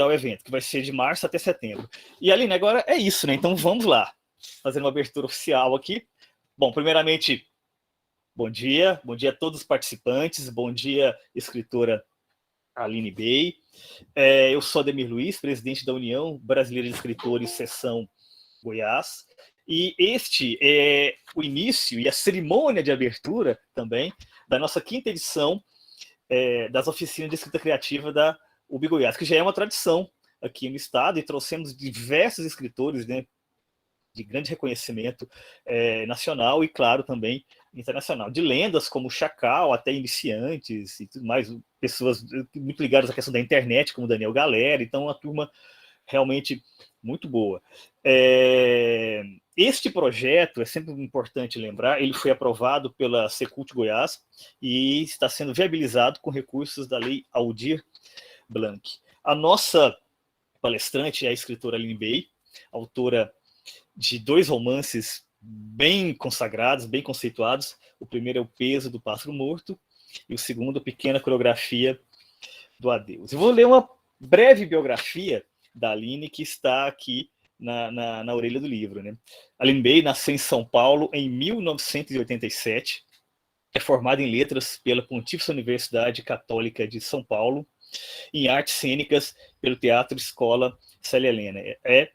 o evento, que vai ser de março até setembro. E, Aline, agora é isso, né? Então vamos lá, fazer uma abertura oficial aqui. Bom, primeiramente, bom dia a todos os participantes, bom dia, escritora Aline Bey. Eu sou Ademir Luiz, presidente da União Brasileira de Escritores, Seção Goiás, e este é o início e a cerimônia de abertura também da nossa 5ª edição das oficinas de escrita criativa da UB Goiás, que já é uma tradição aqui no estado, e trouxemos diversos escritores, né, de grande reconhecimento nacional e, claro, também internacional, de lendas como Chacal até iniciantes e tudo mais, pessoas muito ligadas à questão da internet, como Daniel Galera. Então, uma turma realmente muito boa. Este projeto, é sempre importante lembrar, ele foi aprovado pela Secult Goiás e está sendo viabilizado com recursos da Lei Aldir Blanc. A nossa palestrante é a escritora Aline Bey, autora de 2 romances bem consagrados, bem conceituados. O primeiro é O Peso do Pássaro Morto e o segundo, Pequena Coreografia do Adeus. Eu vou ler uma breve biografia da Aline, que está aqui na orelha do livro, né? Aline Bey nasceu em São Paulo em 1987, é formada em letras pela Pontifícia Universidade Católica de São Paulo, em artes cênicas pelo Teatro Escola Célia Helena. É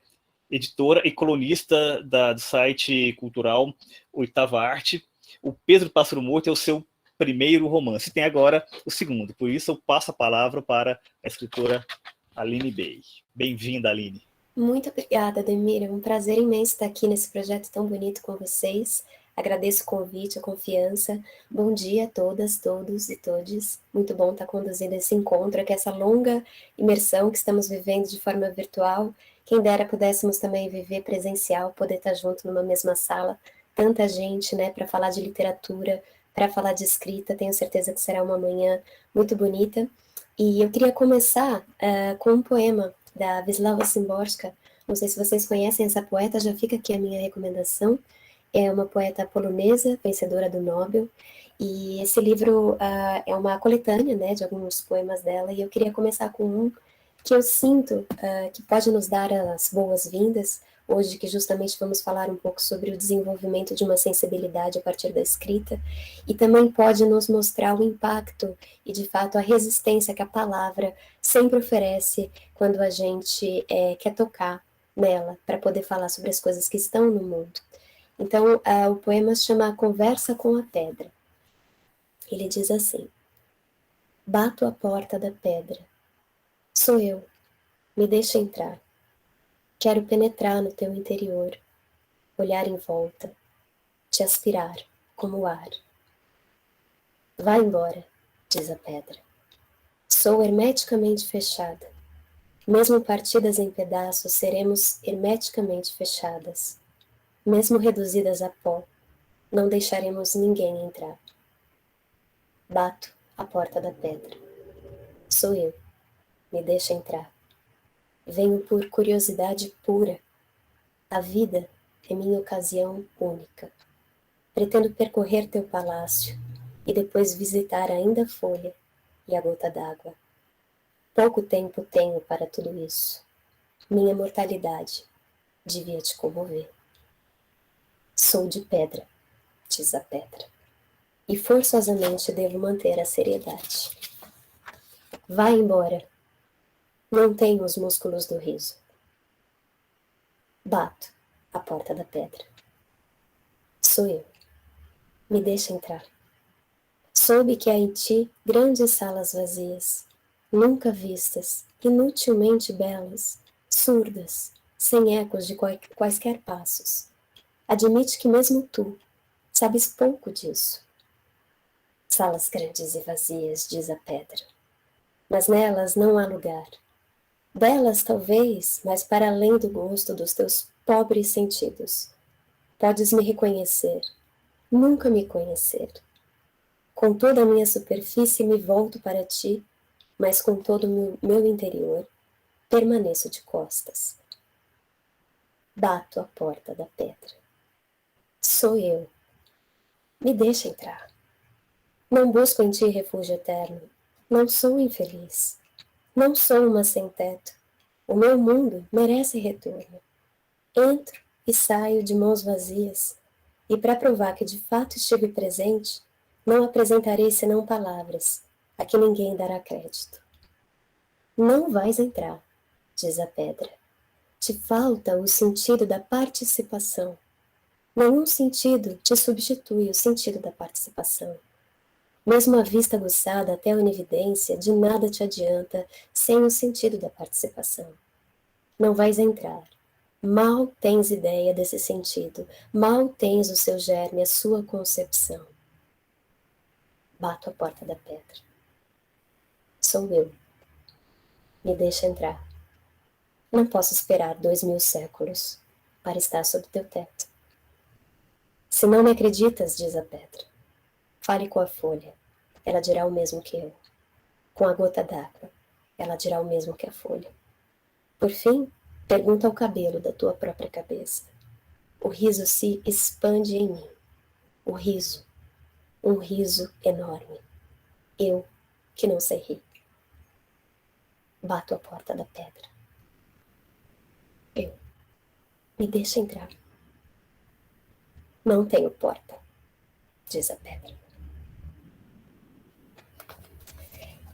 editora e colunista do site cultural Oitava Arte. O Peso do Pássaro Morto é o seu primeiro romance, tem agora o segundo, por isso eu passo a palavra para a escritora Aline Bey. Bem-vinda, Aline. Muito obrigada, Ademir. É um prazer imenso estar aqui nesse projeto tão bonito com vocês. Agradeço o convite, a confiança. Bom dia a todas, todos e todes. Muito bom estar conduzindo esse encontro, aqui essa longa imersão que estamos vivendo de forma virtual. Quem dera pudéssemos também viver presencial, poder estar junto numa mesma sala. Tanta gente, né, para falar de literatura, para falar de escrita. Tenho certeza que será uma manhã muito bonita. E eu queria começar com um poema da Wisława Szymborska. Não sei se vocês conhecem essa poeta, já fica aqui a minha recomendação. É uma poeta polonesa, vencedora do Nobel, e esse livro é uma coletânea, né, de alguns poemas dela, e eu queria começar com um que eu sinto que pode nos dar as boas-vindas, hoje que justamente vamos falar um pouco sobre o desenvolvimento de uma sensibilidade a partir da escrita, e também pode nos mostrar o impacto e, de fato, a resistência que a palavra sempre oferece quando a gente quer tocar nela, para poder falar sobre as coisas que estão no mundo. Então, o poema se chama Conversa com a Pedra. Ele diz assim: bato a porta da pedra. Sou eu. Me deixa entrar. Quero penetrar no teu interior, olhar em volta, te aspirar como o ar. Vá embora, diz a pedra. Sou hermeticamente fechada. Mesmo partidas em pedaços, seremos hermeticamente fechadas. Mesmo reduzidas a pó, não deixaremos ninguém entrar. Bato a porta da pedra. Sou eu. Me deixa entrar. Venho por curiosidade pura. A vida é minha ocasião única. Pretendo percorrer teu palácio e depois visitar ainda a folha e a gota d'água. Pouco tempo tenho para tudo isso. Minha mortalidade devia te comover. Sou de pedra, diz a pedra, e forçosamente devo manter a seriedade. Vá embora. Não tenho os músculos do riso. Bato a porta da pedra. Sou eu. Me deixa entrar. Soube que há em ti grandes salas vazias, nunca vistas, inutilmente belas, surdas, sem ecos de quaisquer passos. Admite que mesmo tu sabes pouco disso. Salas grandes e vazias, diz a pedra, mas nelas não há lugar. Belas, talvez, mas para além do gosto dos teus pobres sentidos. Podes me reconhecer, nunca me conhecer. Com toda a minha superfície me volto para ti, mas com todo o meu interior permaneço de costas. Bato a porta da pedra. Sou eu. Me deixa entrar. Não busco em ti refúgio eterno. Não sou infeliz. Não sou uma sem teto. O meu mundo merece retorno. Entro e saio de mãos vazias, e para provar que de fato estive presente, não apresentarei senão palavras, a que ninguém dará crédito. Não vais entrar, diz a pedra. Te falta o sentido da participação. Nenhum sentido te substitui o sentido da participação. Mesmo a vista aguçada até a onividência, de nada te adianta sem o sentido da participação. Não vais entrar. Mal tens ideia desse sentido, mal tens o seu germe, a sua concepção. Bato a porta da pedra. Sou eu. Me deixa entrar. Não posso esperar 2000 séculos para estar sob teu teto. Se não me acreditas, diz a pedra, fale com a folha, ela dirá o mesmo que eu. Com a gota d'água, ela dirá o mesmo que a folha. Por fim, pergunta ao cabelo da tua própria cabeça. O riso se expande em mim. O riso, um riso enorme. Eu, que não sei rir. Bato a porta da pedra. Eu. Me deixa entrar. Não tenho porta, diz a pedra.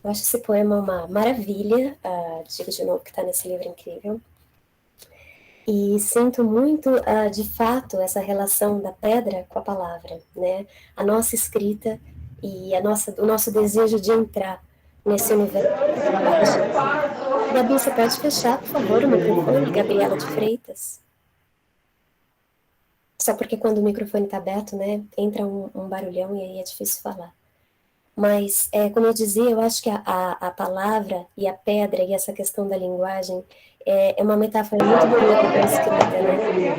Eu acho esse poema uma maravilha, digo de novo que está nesse livro incrível. E sinto muito, de fato, essa relação da pedra com a palavra, né? A nossa escrita e o nosso desejo de entrar nesse universo. Gabi, você pode fechar, por favor, o microfone, Gabriela de Freitas? Só porque quando o microfone está aberto, né, entra um barulhão e aí é difícil falar. Mas, como eu dizia, eu acho que a palavra e a pedra e essa questão da linguagem é uma metáfora muito bonita para a escrita, né?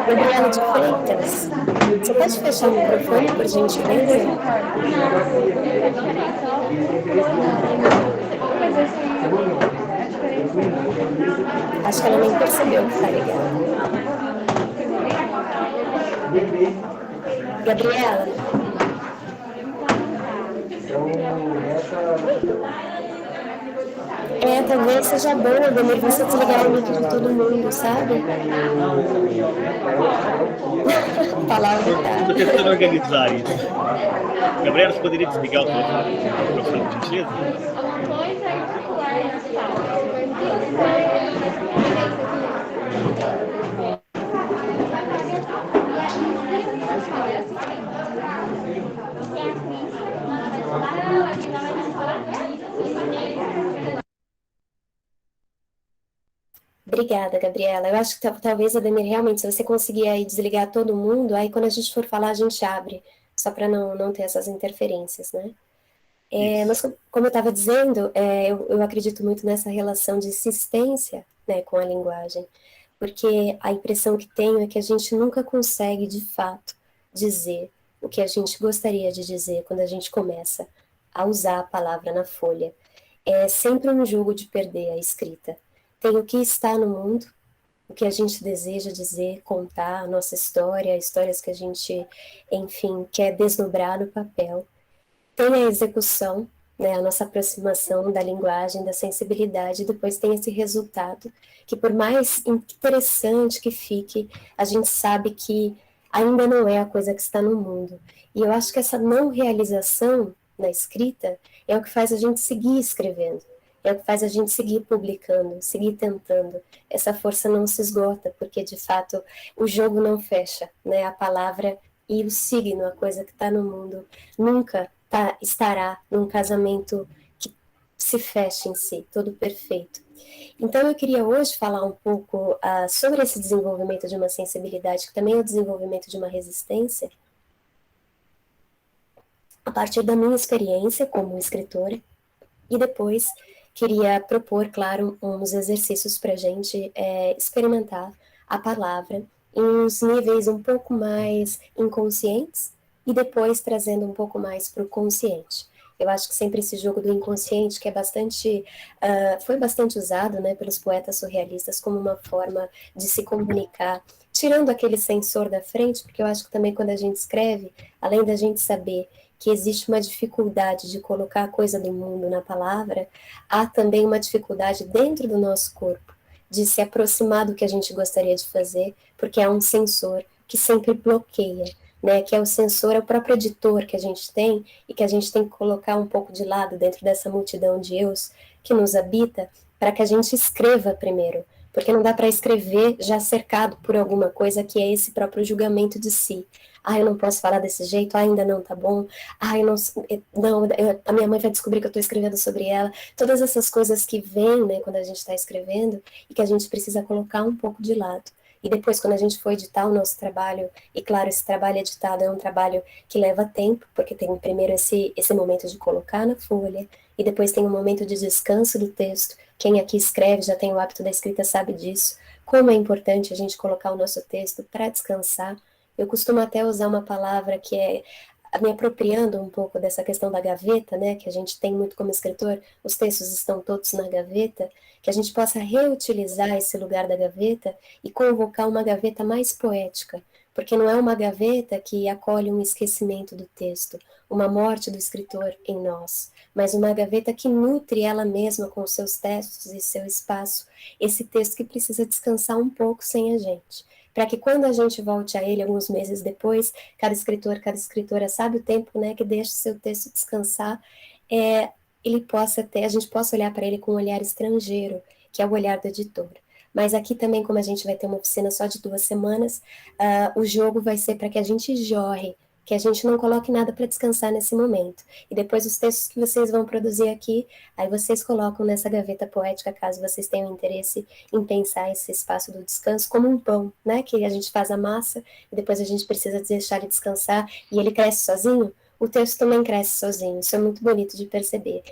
Gabriela de Freitas, você pode fechar o microfone, por gentileza? Acho que ela nem percebeu que está ligado. Gabriela? Talvez seja bom, Ademir, você desligar o mic de todo mundo, sabe? Palavra. Estou tentando organizar isso. Gabriela, você poderia desligar o microfone, por gentileza? Obrigada, Gabriela. Eu acho que talvez, Ademir, realmente, se você conseguir aí desligar todo mundo, aí quando a gente for falar, a gente abre, só para não ter essas interferências, né? Mas, como eu estava dizendo, eu acredito muito nessa relação de insistência, né, com a linguagem, porque a impressão que tenho é que a gente nunca consegue, de fato, dizer o que a gente gostaria de dizer quando a gente começa a usar a palavra na folha. É sempre um jogo de perder a escrita. Tem o que está no mundo, o que a gente deseja dizer, contar, a nossa história, histórias que a gente, enfim, quer desdobrar no papel. Tem a execução, né, a nossa aproximação da linguagem, da sensibilidade, e depois tem esse resultado, que por mais interessante que fique, a gente sabe que ainda não é a coisa que está no mundo. E eu acho que essa não realização na escrita é o que faz a gente seguir escrevendo, é o que faz a gente seguir publicando, seguir tentando. Essa força não se esgota, porque de fato o jogo não fecha, né? A palavra e o signo, a coisa que está no mundo, nunca estará num casamento que se feche em si, todo perfeito. Então eu queria hoje falar um pouco sobre esse desenvolvimento de uma sensibilidade, que também é o desenvolvimento de uma resistência, a partir da minha experiência como escritora, e depois queria propor, claro, uns exercícios para a gente experimentar a palavra em uns níveis um pouco mais inconscientes e depois trazendo um pouco mais para o consciente. Eu acho que sempre esse jogo do inconsciente, que é foi bastante usado, né, pelos poetas surrealistas como uma forma de se comunicar, tirando aquele sensor da frente, porque eu acho que também quando a gente escreve, além da gente saber que existe uma dificuldade de colocar a coisa do mundo na palavra, há também uma dificuldade dentro do nosso corpo de se aproximar do que a gente gostaria de fazer, porque há um sensor que sempre bloqueia, né, que é o sensor, é o próprio editor que a gente tem e que a gente tem que colocar um pouco de lado dentro dessa multidão de eus que nos habita, para que a gente escreva primeiro, porque não dá para escrever já cercado por alguma coisa que é esse próprio julgamento de si. Ah, eu não posso falar desse jeito, ainda não tá bom, ah, a minha mãe vai descobrir que eu estou escrevendo sobre ela, todas essas coisas que vêm, né, quando a gente está escrevendo, e que a gente precisa colocar um pouco de lado. E depois, quando a gente for editar o nosso trabalho, e claro, esse trabalho editado é um trabalho que leva tempo, porque tem primeiro esse momento de colocar na folha, e depois tem um momento de descanso do texto. Quem aqui escreve, já tem o hábito da escrita, sabe disso. Como é importante a gente colocar o nosso texto para descansar. Eu costumo até usar uma palavra que é me apropriando um pouco dessa questão da gaveta, né, que a gente tem muito como escritor, os textos estão todos na gaveta, que a gente possa reutilizar esse lugar da gaveta e convocar uma gaveta mais poética, porque não é uma gaveta que acolhe um esquecimento do texto, uma morte do escritor em nós, mas uma gaveta que nutre ela mesma com seus textos e seu espaço, esse texto que precisa descansar um pouco sem a gente, para que quando a gente volte a ele alguns meses depois, cada escritor, cada escritora sabe o tempo, né, que deixa o seu texto descansar, ele possa ter, a gente possa olhar para ele com um olhar estrangeiro, que é o olhar do editor. Mas aqui também, como a gente vai ter uma oficina só de 2 semanas, o jogo vai ser para que a gente jorre, que a gente não coloque nada para descansar nesse momento. E depois os textos que vocês vão produzir aqui, aí vocês colocam nessa gaveta poética, caso vocês tenham interesse em pensar esse espaço do descanso como um pão, né? Que a gente faz a massa e depois a gente precisa deixar ele descansar e ele cresce sozinho. O texto também cresce sozinho, isso é muito bonito de perceber.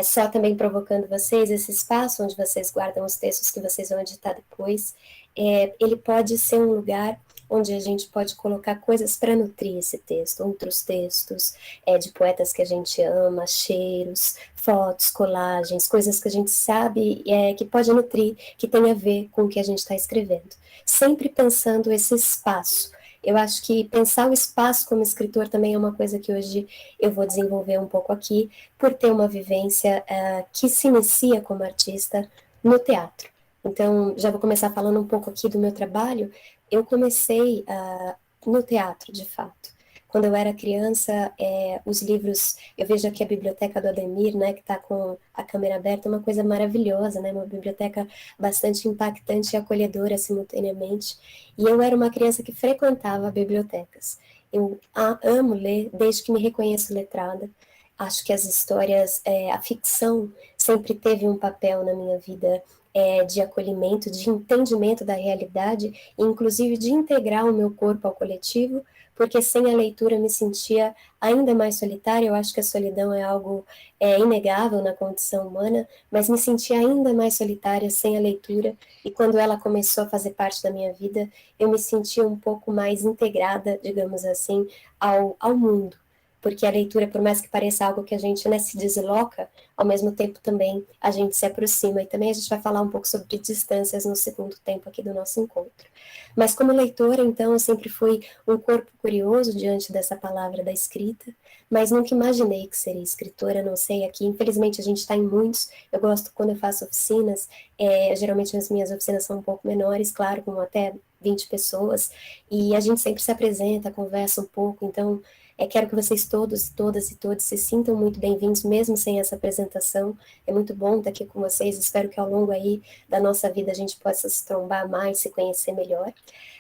Só também provocando vocês, esse espaço onde vocês guardam os textos que vocês vão editar depois, ele pode ser um lugar onde a gente pode colocar coisas para nutrir esse texto, outros textos de poetas que a gente ama, cheiros, fotos, colagens, coisas que a gente sabe que pode nutrir, que tem a ver com o que a gente está escrevendo. Sempre pensando esse espaço. Eu acho que pensar o espaço como escritor também é uma coisa que hoje eu vou desenvolver um pouco aqui, por ter uma vivência que se inicia como artista no teatro. Então, já vou começar falando um pouco aqui do meu trabalho. Eu comecei no teatro, de fato. Quando eu era criança, os livros, eu vejo aqui a biblioteca do Ademir, né, que está com a câmera aberta, uma coisa maravilhosa, né, uma biblioteca bastante impactante e acolhedora simultaneamente. E eu era uma criança que frequentava bibliotecas. Eu amo ler, desde que me reconheço letrada. Acho que as histórias, a ficção sempre teve um papel na minha vida de acolhimento, de entendimento da realidade, e inclusive de integrar o meu corpo ao coletivo, porque sem a leitura eu me sentia ainda mais solitária. Eu acho que a solidão é algo inegável na condição humana, mas me sentia ainda mais solitária sem a leitura, e quando ela começou a fazer parte da minha vida, eu me sentia um pouco mais integrada, digamos assim, ao mundo, porque a leitura, por mais que pareça algo que a gente se desloca, ao mesmo tempo também a gente se aproxima, e também a gente vai falar um pouco sobre distâncias no segundo tempo aqui do nosso encontro. Mas como leitora, então, eu sempre fui um corpo curioso diante dessa palavra da escrita, mas nunca imaginei que seria escritora, não sei, aqui, infelizmente a gente está em muitos, eu gosto quando eu faço oficinas, geralmente as minhas oficinas são um pouco menores, claro, com até 20 pessoas, e a gente sempre se apresenta, conversa um pouco, então quero que vocês todos, todas e todos se sintam muito bem-vindos, mesmo sem essa apresentação. É muito bom estar aqui com vocês. Espero que ao longo aí da nossa vida a gente possa se trombar mais, se conhecer melhor.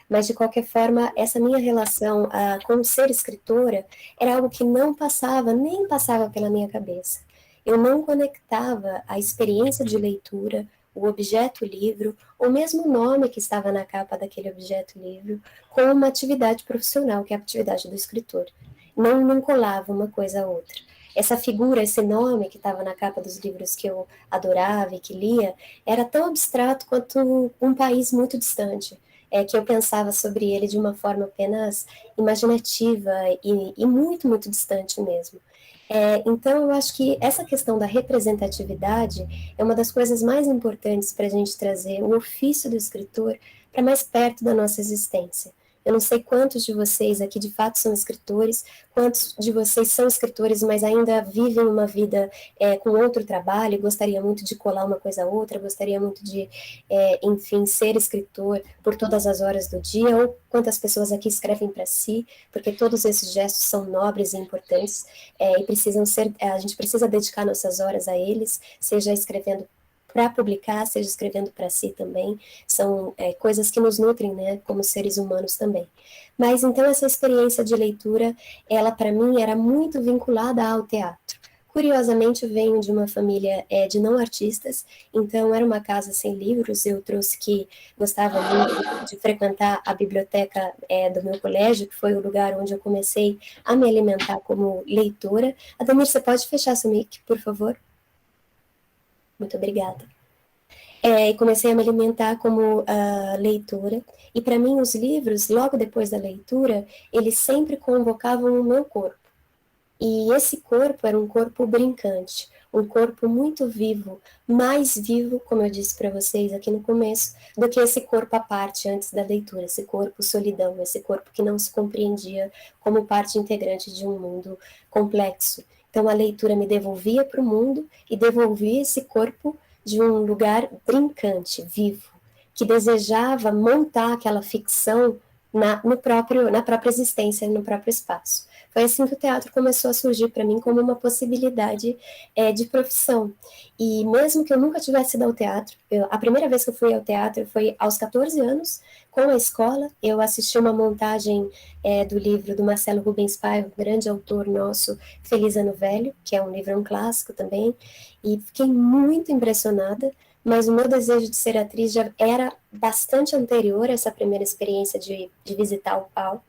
Mas, de qualquer forma, essa minha relação com ser escritora era algo que não passava, nem passava pela minha cabeça. Eu não conectava a experiência de leitura, o objeto livro, ou mesmo o nome que estava na capa daquele objeto livro, com uma atividade profissional, que é a atividade do escritor. Não colava uma coisa a outra. Essa figura, esse nome que estava na capa dos livros que eu adorava e que lia, era tão abstrato quanto um país muito distante, que eu pensava sobre ele de uma forma apenas imaginativa e muito, muito distante mesmo. Então, eu acho que essa questão da representatividade é uma das coisas mais importantes para a gente trazer o ofício do escritor para mais perto da nossa existência. Eu não sei quantos de vocês aqui de fato são escritores, quantos de vocês são escritores, mas ainda vivem uma vida com outro trabalho, gostaria muito de colar uma coisa a outra, gostaria muito de, enfim, ser escritor por todas as horas do dia, ou quantas pessoas aqui escrevem para si, porque todos esses gestos são nobres e importantes, e precisam ser, a gente precisa dedicar nossas horas a eles, seja escrevendo para publicar, seja escrevendo para si também, são coisas que nos nutrem, né, como seres humanos também. Mas então essa experiência de leitura, ela para mim era muito vinculada ao teatro. Curiosamente, eu venho de uma família de não artistas, então era uma casa sem livros, eu trouxe que gostava muito de frequentar a biblioteca do meu colégio, que foi o lugar onde eu comecei a me alimentar como leitora. Ademir, você pode fechar seu mic, por favor? Muito obrigada. E comecei a me alimentar como leitora, e para mim os livros, logo depois da leitura, eles sempre convocavam o meu corpo. E esse corpo era um corpo brincante, um corpo muito vivo, mais vivo, como eu disse para vocês aqui no começo, do que esse corpo à parte antes da leitura, esse corpo solidão, esse corpo que não se compreendia como parte integrante de um mundo complexo. Então a leitura me devolvia para o mundo e devolvia esse corpo de um lugar brincante, vivo, que desejava montar aquela ficção na própria existência, no próprio espaço. Foi assim que o teatro começou a surgir para mim como uma possibilidade de profissão. E mesmo que eu nunca tivesse ido ao teatro, a primeira vez que eu fui ao teatro foi aos 14 anos, com a escola. Eu assisti uma montagem do livro do Marcelo Rubens Paiva, um grande autor nosso, Feliz Ano Velho, que é um livro, um clássico também, e fiquei muito impressionada, mas o meu desejo de ser atriz já era bastante anterior a essa primeira experiência de visitar o palco.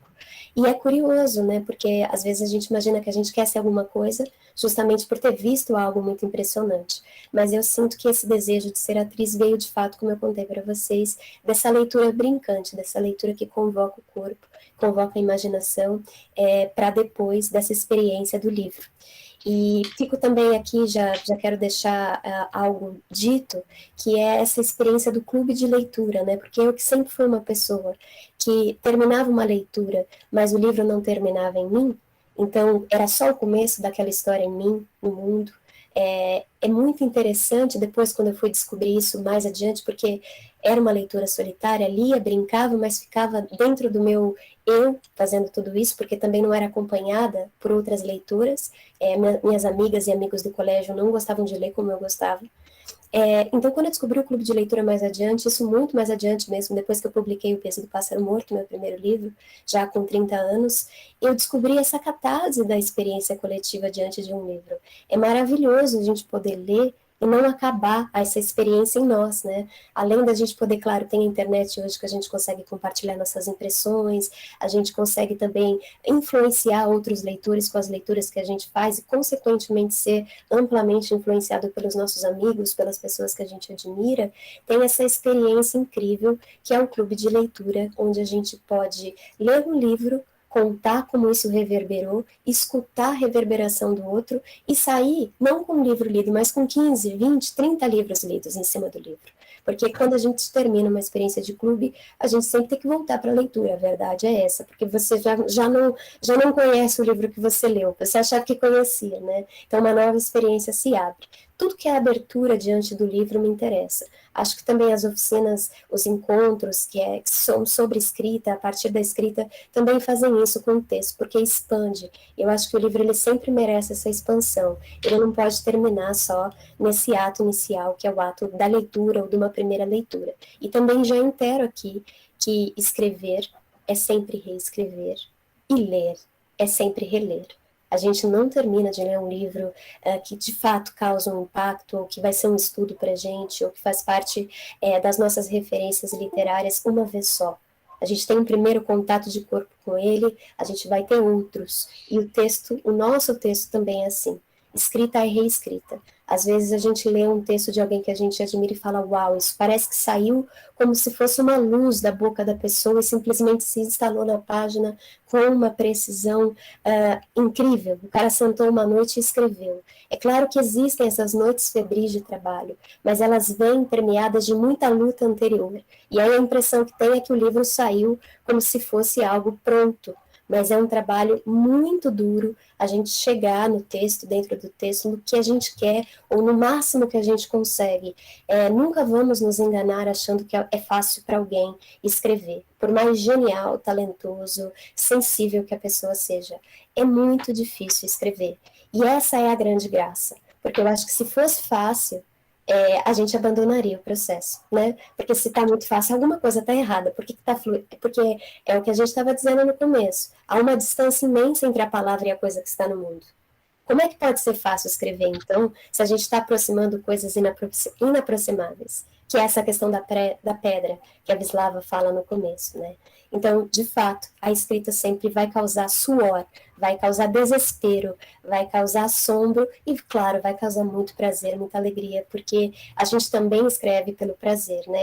E é curioso, né, porque às vezes a gente imagina que a gente quer ser alguma coisa justamente por ter visto algo muito impressionante, mas eu sinto que esse desejo de ser atriz veio de fato, como eu contei para vocês, dessa leitura brincante, dessa leitura que convoca o corpo, convoca a imaginação, para depois dessa experiência do livro. E fico também aqui, já quero deixar algo dito, que é essa experiência do clube de leitura, né? Porque eu que sempre fui uma pessoa que terminava uma leitura, mas o livro não terminava em mim, então era só o começo daquela história em mim, no mundo. É muito interessante, depois quando eu fui descobrir isso mais adiante, porque era uma leitura solitária, lia, brincava, mas ficava dentro do meu eu fazendo tudo isso, porque também não era acompanhada por outras leituras, minhas amigas e amigos do colégio não gostavam de ler como eu gostava. Então, quando eu descobri o clube de leitura mais adiante, isso muito mais adiante mesmo, depois que eu publiquei O Peso do Pássaro Morto, meu primeiro livro, já com 30 anos, eu descobri essa catarse da experiência coletiva diante de um livro. É maravilhoso a gente poder ler e não acabar essa experiência em nós, né? Além da gente poder, claro, tem a internet hoje que a gente consegue compartilhar nossas impressões, a gente consegue também influenciar outros leitores com as leituras que a gente faz e, consequentemente, ser amplamente influenciado pelos nossos amigos, pelas pessoas que a gente admira, tem essa experiência incrível que é um clube de leitura, onde a gente pode ler um livro, contar como isso reverberou, escutar a reverberação do outro e sair, não com um livro lido, mas com 15, 20, 30 livros lidos em cima do livro. Porque quando a gente termina uma experiência de clube, a gente sempre tem que voltar para a leitura, a verdade é essa, porque você já não conhece o livro que você leu, você achava que conhecia, né? Então uma nova experiência se abre. Tudo que é abertura diante do livro me interessa. Acho que também as oficinas, os encontros que são sobre escrita, a partir da escrita, também fazem isso com o texto, porque expande. Eu acho que o livro ele sempre merece essa expansão. Ele não pode terminar só nesse ato inicial, que é o ato da leitura ou de uma primeira leitura. E também já intero aqui que escrever é sempre reescrever e ler é sempre reler. A gente não termina de ler um livro que de fato causa um impacto, ou que vai ser um estudo para a gente, ou que faz parte das nossas referências literárias uma vez só. A gente tem um primeiro contato de corpo com ele, a gente vai ter outros. E o texto, o nosso texto também é assim. escrita é reescrita. Às vezes a gente lê um texto de alguém que a gente admira e fala, uau, isso parece que saiu como se fosse uma luz da boca da pessoa e simplesmente se instalou na página com uma precisão incrível. O cara sentou uma noite e escreveu. É claro que existem essas noites febris de trabalho, mas elas vêm permeadas de muita luta anterior. E aí a impressão que tem é que o livro saiu como se fosse algo pronto, mas é um trabalho muito duro a gente chegar no texto, dentro do texto, no que a gente quer, ou no máximo que a gente consegue. Nunca vamos nos enganar achando que é fácil para alguém escrever, por mais genial, talentoso, sensível que a pessoa seja. É muito difícil escrever. E essa é a grande graça, porque eu acho que se fosse fácil, a gente abandonaria o processo, né? Porque se está muito fácil, alguma coisa está errada. Por que está fluindo? Porque é o que a gente estava dizendo no começo. Há uma distância imensa entre a palavra e a coisa que está no mundo. Como é que pode ser fácil escrever, então, se a gente está aproximando coisas inaproximáveis? Que é essa questão da pedra, que a Wisława fala no começo, né? Então, de fato, a escrita sempre vai causar suor, vai causar desespero, vai causar assombro e, claro, vai causar muito prazer, muita alegria, porque a gente também escreve pelo prazer, né?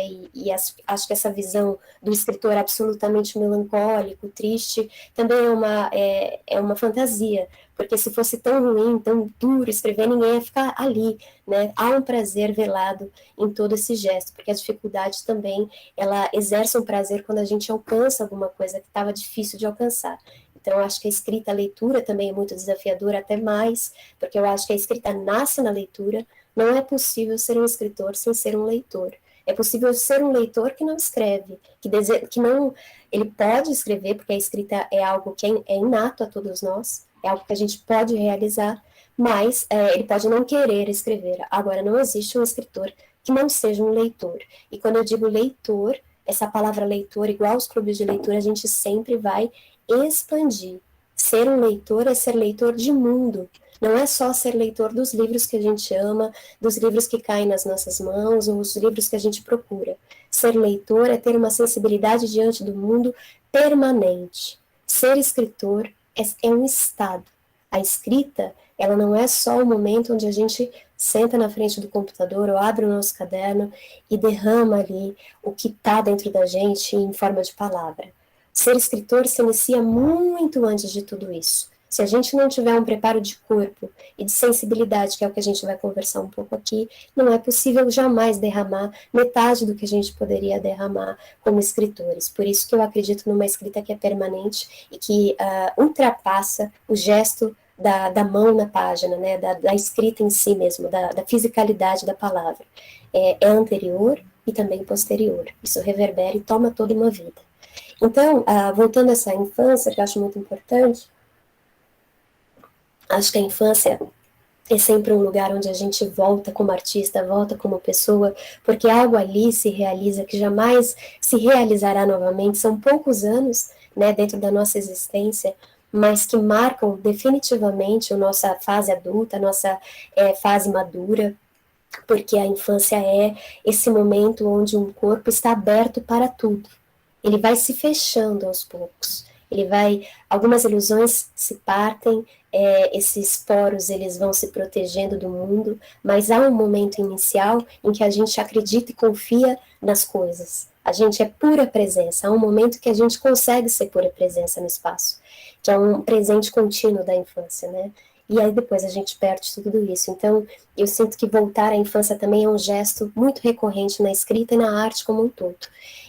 Acho que essa visão do escritor absolutamente melancólico, triste, também é uma fantasia, porque se fosse tão ruim, tão duro escrever, ninguém ia ficar ali, né? Há um prazer velado em todo esse gesto, porque a dificuldade também, ela exerce um prazer quando a gente alcança alguma coisa que estava difícil de alcançar. Então, eu acho que a escrita, a leitura também é muito desafiadora, até mais, porque eu acho que a escrita nasce na leitura. Não é possível ser um escritor sem ser um leitor. É possível ser um leitor que não escreve, que não... Ele pode escrever, porque a escrita é algo que é inato a todos nós, é algo que a gente pode realizar, mas ele pode não querer escrever. Agora, não existe um escritor que não seja um leitor. E quando eu digo leitor, essa palavra leitor, igual aos clubes de leitura, a gente sempre vai expandir. Ser um leitor é ser leitor de mundo. Não é só ser leitor dos livros que a gente ama, dos livros que caem nas nossas mãos, ou os livros que a gente procura. Ser leitor é ter uma sensibilidade diante do mundo permanente. Ser escritor é um estado. A escrita, ela não é só o momento onde a gente senta na frente do computador ou abre o nosso caderno e derrama ali o que está dentro da gente em forma de palavra. Ser escritor se inicia muito antes de tudo isso. Se a gente não tiver um preparo de corpo e de sensibilidade, que é o que a gente vai conversar um pouco aqui, não é possível jamais derramar metade do que a gente poderia derramar como escritores. Por isso que eu acredito numa escrita que é permanente e que ultrapassa o gesto da mão na página, né, da escrita em si mesmo, da fisicalidade da palavra. É anterior e também posterior. Isso reverbera e toma toda uma vida. Então, voltando a essa infância, que eu acho muito importante, acho que a infância é sempre um lugar onde a gente volta como artista, volta como pessoa, porque algo ali se realiza que jamais se realizará novamente. São poucos anos, né, dentro da nossa existência, mas que marcam definitivamente a nossa fase adulta, a nossa fase madura, porque a infância é esse momento onde um corpo está aberto para tudo. Ele vai se fechando aos poucos. Algumas ilusões se partem, esses poros eles vão se protegendo do mundo, mas há um momento inicial em que a gente acredita e confia nas coisas. A gente é pura presença, há um momento que a gente consegue ser pura presença no espaço, que é um presente contínuo da infância, né? E aí depois a gente perde tudo isso. Então, eu sinto que voltar à infância também é um gesto muito recorrente na escrita e na arte como um todo.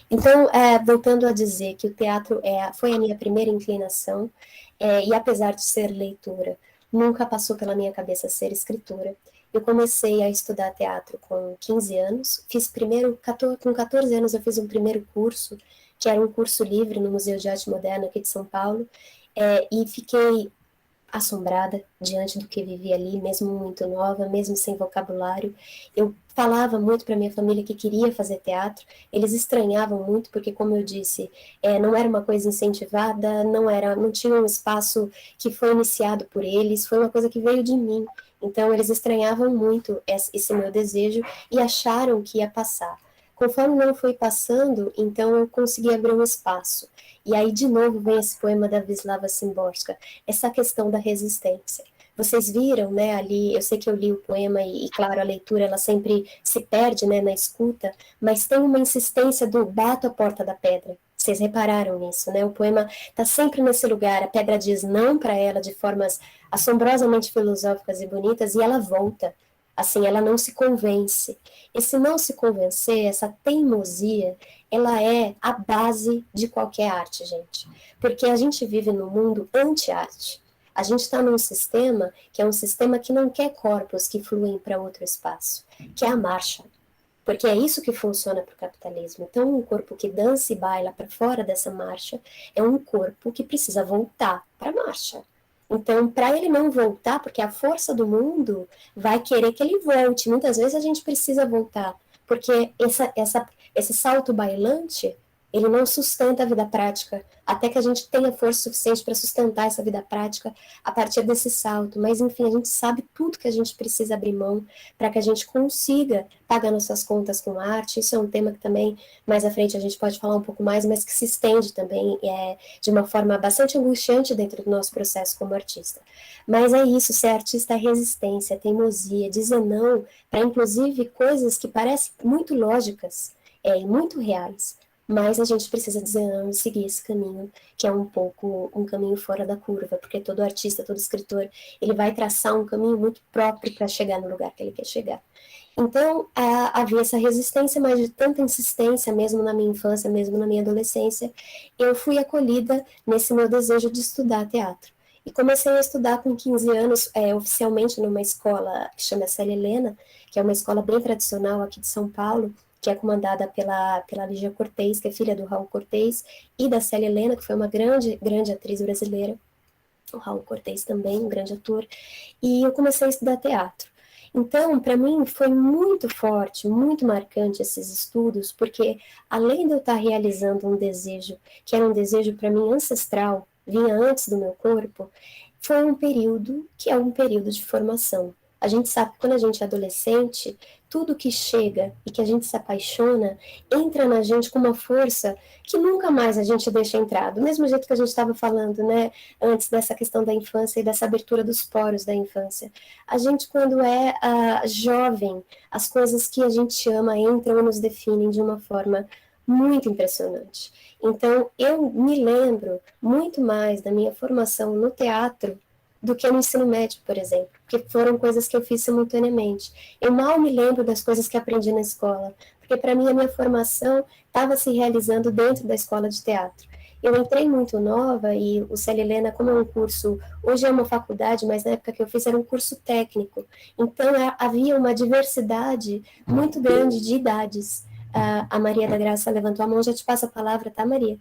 Então, voltando a dizer que o teatro foi a minha primeira inclinação, e apesar de ser leitora, nunca passou pela minha cabeça ser escritora. Eu comecei a estudar teatro com 15 anos, com 14 anos eu fiz um primeiro curso, que era um curso livre no Museu de Arte Moderna aqui de São Paulo, e fiquei assombrada diante do que vivia ali, mesmo muito nova, mesmo sem vocabulário. Eu falava muito para minha família que queria fazer teatro, eles estranhavam muito, porque, como eu disse, não era uma coisa incentivada, não tinha um espaço que foi iniciado por eles, foi uma coisa que veio de mim. Então, eles estranhavam muito esse meu desejo e acharam que ia passar. Conforme não foi passando, então eu consegui abrir um espaço. E aí, de novo, vem esse poema da Wisława Szymborska, essa questão da resistência. vocês viram, né, ali, eu sei que eu li o poema e claro, a leitura, ela sempre se perde, né, na escuta, mas tem uma insistência do bato a porta da pedra. Vocês repararam nisso, né? O poema está sempre nesse lugar, a pedra diz não para ela de formas assombrosamente filosóficas e bonitas, e ela volta. Assim, ela não se convence. E se não se convencer, essa teimosia, ela é a base de qualquer arte, gente. Porque a gente vive num mundo anti-arte. A gente está num sistema que é um sistema que não quer corpos que fluem para outro espaço, que é a marcha. Porque é isso que funciona para o capitalismo. Então, um corpo que dança e baila para fora dessa marcha é um corpo que precisa voltar para a marcha. Então, para ele não voltar, porque a força do mundo vai querer que ele volte. Muitas vezes a gente precisa voltar, porque esse salto bailante, ele não sustenta a vida prática, até que a gente tenha força suficiente para sustentar essa vida prática a partir desse salto. Mas, enfim, a gente sabe tudo que a gente precisa abrir mão para que a gente consiga pagar nossas contas com arte. Isso é um tema que também, mais à frente, a gente pode falar um pouco mais, mas que se estende também de uma forma bastante angustiante dentro do nosso processo como artista. Mas é isso, ser artista é resistência, teimosia, dizer não para, inclusive, coisas que parecem muito lógicas e muito reais, mas a gente precisa dizer não e seguir esse caminho, que é um pouco um caminho fora da curva, porque todo artista, todo escritor, ele vai traçar um caminho muito próprio para chegar no lugar que ele quer chegar. Então, havia essa resistência, mas de tanta insistência, mesmo na minha infância, mesmo na minha adolescência, eu fui acolhida nesse meu desejo de estudar teatro. E comecei a estudar com 15 anos, oficialmente numa escola que chama Célia Helena, que é uma escola bem tradicional aqui de São Paulo, que é comandada pela Lígia Cortez, que é filha do Raul Cortez, e da Célia Helena, que foi uma grande, grande atriz brasileira. O Raul Cortez também, um grande ator. E eu comecei a estudar teatro. Então, para mim, foi muito forte, muito marcante esses estudos, porque além de eu estar realizando um desejo, que era um desejo para mim ancestral, vinha antes do meu corpo, foi um período que é um período de formação. A gente sabe que quando a gente é adolescente, tudo que chega e que a gente se apaixona, entra na gente com uma força que nunca mais a gente deixa entrar. Do mesmo jeito que a gente estava falando, né, antes dessa questão da infância e dessa abertura dos poros da infância. A gente, quando é jovem, as coisas que a gente ama entram e nos definem de uma forma muito impressionante. Então, eu me lembro muito mais da minha formação no teatro do que no ensino médio, por exemplo, porque foram coisas que eu fiz simultaneamente. Eu mal me lembro das coisas que aprendi na escola, porque para mim a minha formação estava se realizando dentro da escola de teatro. Eu entrei muito nova e o Célia Helena, como é um curso, hoje é uma faculdade, mas na época que eu fiz era um curso técnico, então havia uma diversidade muito grande de idades. A Maria da Graça levantou a mão, já te passo a palavra, tá, Maria?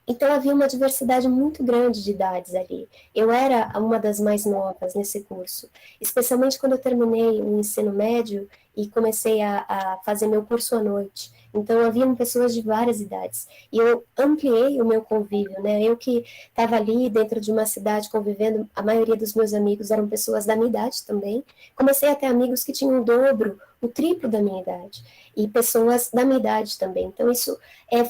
Então havia uma diversidade muito grande de idades ali. Eu era uma das mais novas nesse curso, especialmente quando eu terminei o ensino médio e comecei a fazer meu curso à noite. Então haviam pessoas de várias idades. E eu ampliei o meu convívio, né? Eu que estava ali dentro de uma cidade convivendo, a maioria dos meus amigos eram pessoas da minha idade também. Comecei a ter amigos que tinham o dobro, o triplo da minha idade. E pessoas da minha idade também. Então isso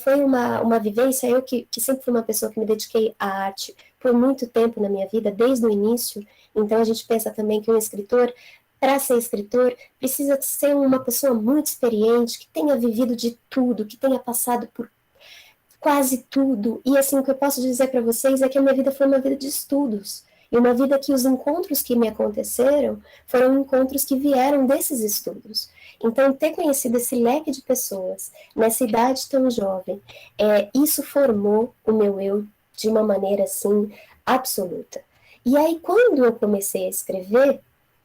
foi uma vivência, eu que sempre fui uma pessoa que me dediquei à arte por muito tempo na minha vida, desde o início. Então a gente pensa também que um escritor, para ser escritor, precisa ser uma pessoa muito experiente, que tenha vivido de tudo, que tenha passado por quase tudo. E assim, o que eu posso dizer para vocês é que a minha vida foi uma vida de estudos. E uma vida que os encontros que me aconteceram foram encontros que vieram desses estudos. Então, ter conhecido esse leque de pessoas nessa idade tão jovem, isso formou o meu eu de uma maneira, assim, absoluta. E aí, quando eu comecei a escrever,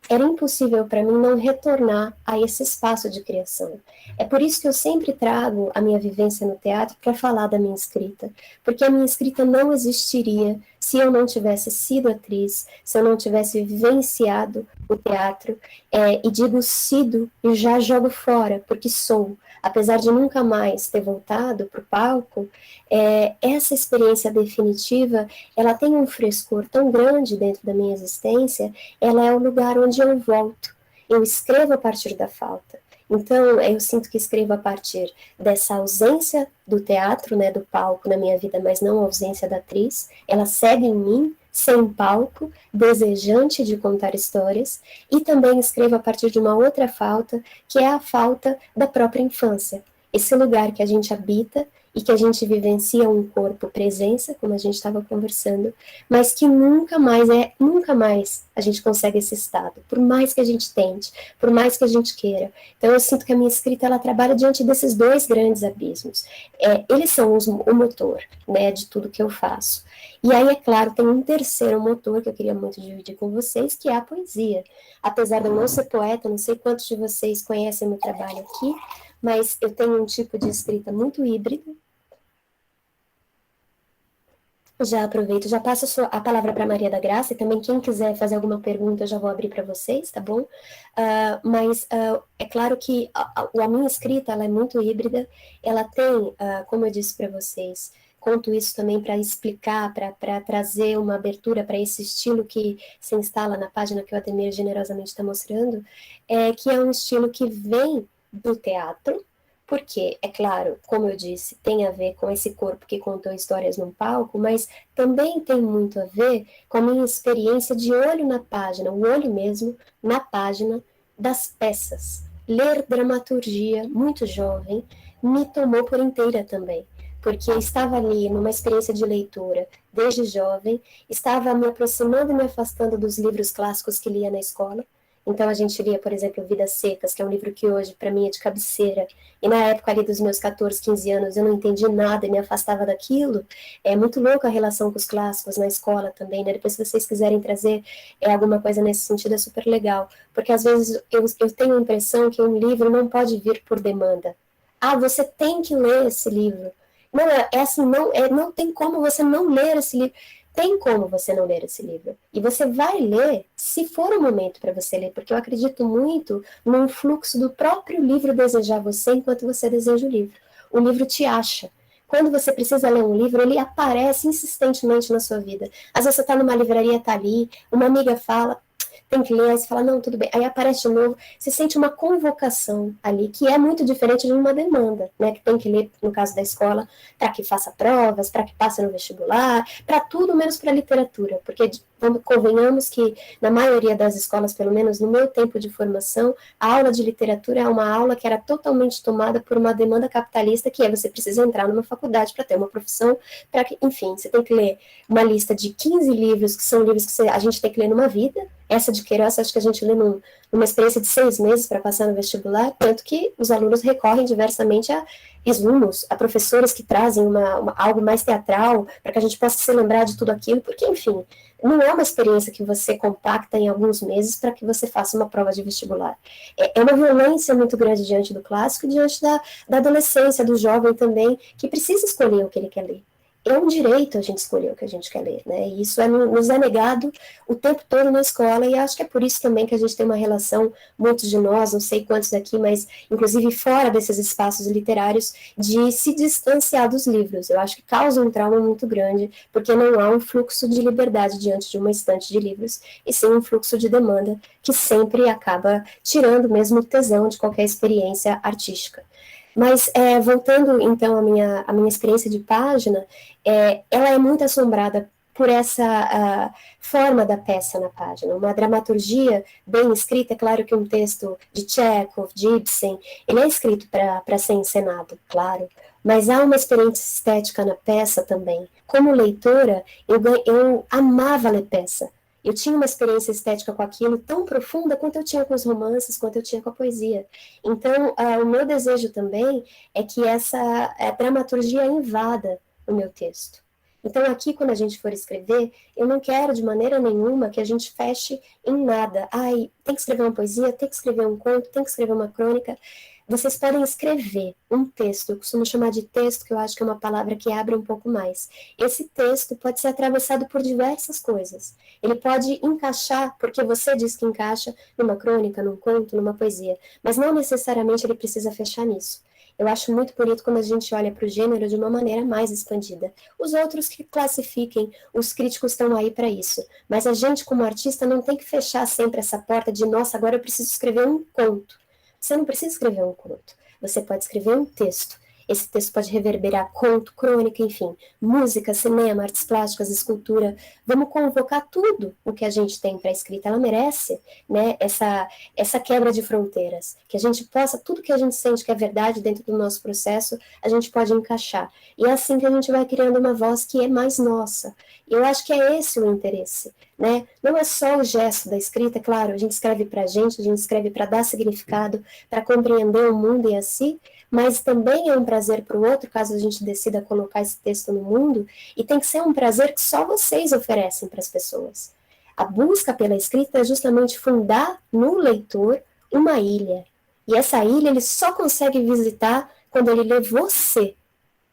era impossível para mim não retornar a esse espaço de criação. É por isso que eu sempre trago a minha vivência no teatro para falar da minha escrita, porque a minha escrita não existiria se eu não tivesse sido atriz, se eu não tivesse vivenciado o teatro, e digo sido e já jogo fora, porque sou. Apesar de nunca mais ter voltado para o palco, essa experiência definitiva, ela tem um frescor tão grande dentro da minha existência, ela é o lugar onde eu volto. Eu escrevo a partir da falta. Então, eu sinto que escrevo a partir dessa ausência do teatro, né, do palco na minha vida, mas não a ausência da atriz. Ela segue em mim, sem palco, desejante de contar histórias, e também escrevo a partir de uma outra falta, que é a falta da própria infância. Esse lugar que a gente habita e que a gente vivencia um corpo presença, como a gente estava conversando, mas que nunca mais a gente consegue esse estado, por mais que a gente tente, por mais que a gente queira. Então eu sinto que a minha escrita, ela trabalha diante desses dois grandes abismos. Eles são o motor, né, de tudo que eu faço. E aí, é claro, tem um terceiro motor que eu queria muito dividir com vocês, que é a poesia. Apesar de eu não ser poeta, não sei quantos de vocês conhecem meu trabalho aqui, mas eu tenho um tipo de escrita muito híbrida. Já aproveito, já passo a palavra para Maria da Graça, e também quem quiser fazer alguma pergunta, eu já vou abrir para vocês, tá bom? Mas é claro que a minha escrita, ela é muito híbrida, ela tem, como eu disse para vocês, conto isso também para explicar, para trazer uma abertura para esse estilo que se instala na página que o Ademir generosamente está mostrando, que é um estilo que vem do teatro, porque, é claro, como eu disse, tem a ver com esse corpo que contou histórias num palco, mas também tem muito a ver com a minha experiência de olho na página, o olho mesmo na página das peças. Ler dramaturgia, muito jovem, me tomou por inteira também, porque eu estava ali numa experiência de leitura desde jovem, estava me aproximando e me afastando dos livros clássicos que lia na escola. Então a gente lia, por exemplo, Vidas Secas, que é um livro que hoje para mim é de cabeceira, e na época ali dos meus 14, 15 anos eu não entendi nada e me afastava daquilo. É muito louco a relação com os clássicos na escola também, né? Depois, se vocês quiserem trazer alguma coisa nesse sentido, é super legal, porque às vezes eu tenho a impressão que um livro não pode vir por demanda. Ah, você tem que ler esse livro. Não, assim, não tem como você não ler esse livro. Tem como você não ler esse livro. E você vai ler se for o momento para você ler, porque eu acredito muito num fluxo do próprio livro desejar você enquanto você deseja o livro. O livro te acha. Quando você precisa ler um livro, ele aparece insistentemente na sua vida. Às vezes você está numa livraria, está ali, uma amiga fala, tem que ler, aí você fala, não, tudo bem. Aí aparece de novo, você sente uma convocação ali, que é muito diferente de uma demanda, né? Que tem que ler, no caso da escola, para que faça provas, para que passe no vestibular, para tudo menos para literatura, porque convenhamos que na maioria das escolas, pelo menos no meu tempo de formação, a aula de literatura é uma aula que era totalmente tomada por uma demanda capitalista, que é você precisa entrar numa faculdade para ter uma profissão, para que, enfim, você tem que ler uma lista de 15 livros, que são livros que a gente tem que ler numa vida. Essa de Queiroz, acho que a gente lê numa experiência de 6 meses para passar no vestibular, tanto que os alunos recorrem diversamente a resumos, a professores que trazem algo mais teatral, para que a gente possa se lembrar de tudo aquilo, porque, enfim, não é uma experiência que você compacta em alguns meses para que você faça uma prova de vestibular. É uma violência muito grande diante do clássico e diante da adolescência, do jovem também, que precisa escolher o que ele quer ler. É um direito a gente escolher o que a gente quer ler, né? E isso nos é negado o tempo todo na escola, e acho que é por isso também que a gente tem uma relação, muitos de nós, não sei quantos aqui, mas inclusive fora desses espaços literários, de se distanciar dos livros. Eu acho que causa um trauma muito grande, porque não há um fluxo de liberdade diante de uma estante de livros, e sim um fluxo de demanda que sempre acaba tirando mesmo o tesão de qualquer experiência artística. Mas, voltando, então, à minha experiência de página, ela é muito assombrada por essa forma da peça na página, uma dramaturgia bem escrita. É claro que um texto de Chekhov, de Ibsen, ele é escrito para ser encenado, claro, mas há uma experiência estética na peça também. Como leitora, eu amava ler peça. Eu tinha uma experiência estética com aquilo tão profunda quanto eu tinha com os romances, quanto eu tinha com a poesia. Então, o meu desejo também é que essa dramaturgia invada o meu texto. Então, aqui, quando a gente for escrever, eu não quero de maneira nenhuma que a gente feche em nada. Ai, tem que escrever uma poesia, tem que escrever um conto, tem que escrever uma crônica. Vocês podem escrever um texto, eu costumo chamar de texto, que eu acho que é uma palavra que abre um pouco mais. Esse texto pode ser atravessado por diversas coisas. Ele pode encaixar, porque você diz que encaixa numa crônica, num conto, numa poesia, mas não necessariamente ele precisa fechar nisso. Eu acho muito bonito quando a gente olha para o gênero de uma maneira mais expandida. Os outros que classifiquem, os críticos estão aí para isso. Mas a gente, como artista, não tem que fechar sempre essa porta de, nossa, agora eu preciso escrever um conto. Você não precisa escrever um conto. Você pode escrever um texto. esse texto pode reverberar conto, crônica, enfim, música, cinema, artes plásticas, escultura. Vamos convocar tudo o que a gente tem para a escrita. Ela merece, né, essa quebra de fronteiras, que a gente possa, tudo que a gente sente que é verdade dentro do nosso processo, a gente pode encaixar. E é assim que a gente vai criando uma voz que é mais nossa. E eu acho que é esse o interesse, né? Não é só o gesto da escrita, claro, a gente escreve para a gente escreve para dar significado, para compreender o mundo e a si, mas também é um prazer para o outro, caso a gente decida colocar esse texto no mundo, e tem que ser um prazer que só vocês oferecem para as pessoas. A busca pela escrita é justamente fundar no leitor uma ilha, e essa ilha ele só consegue visitar quando ele lê você.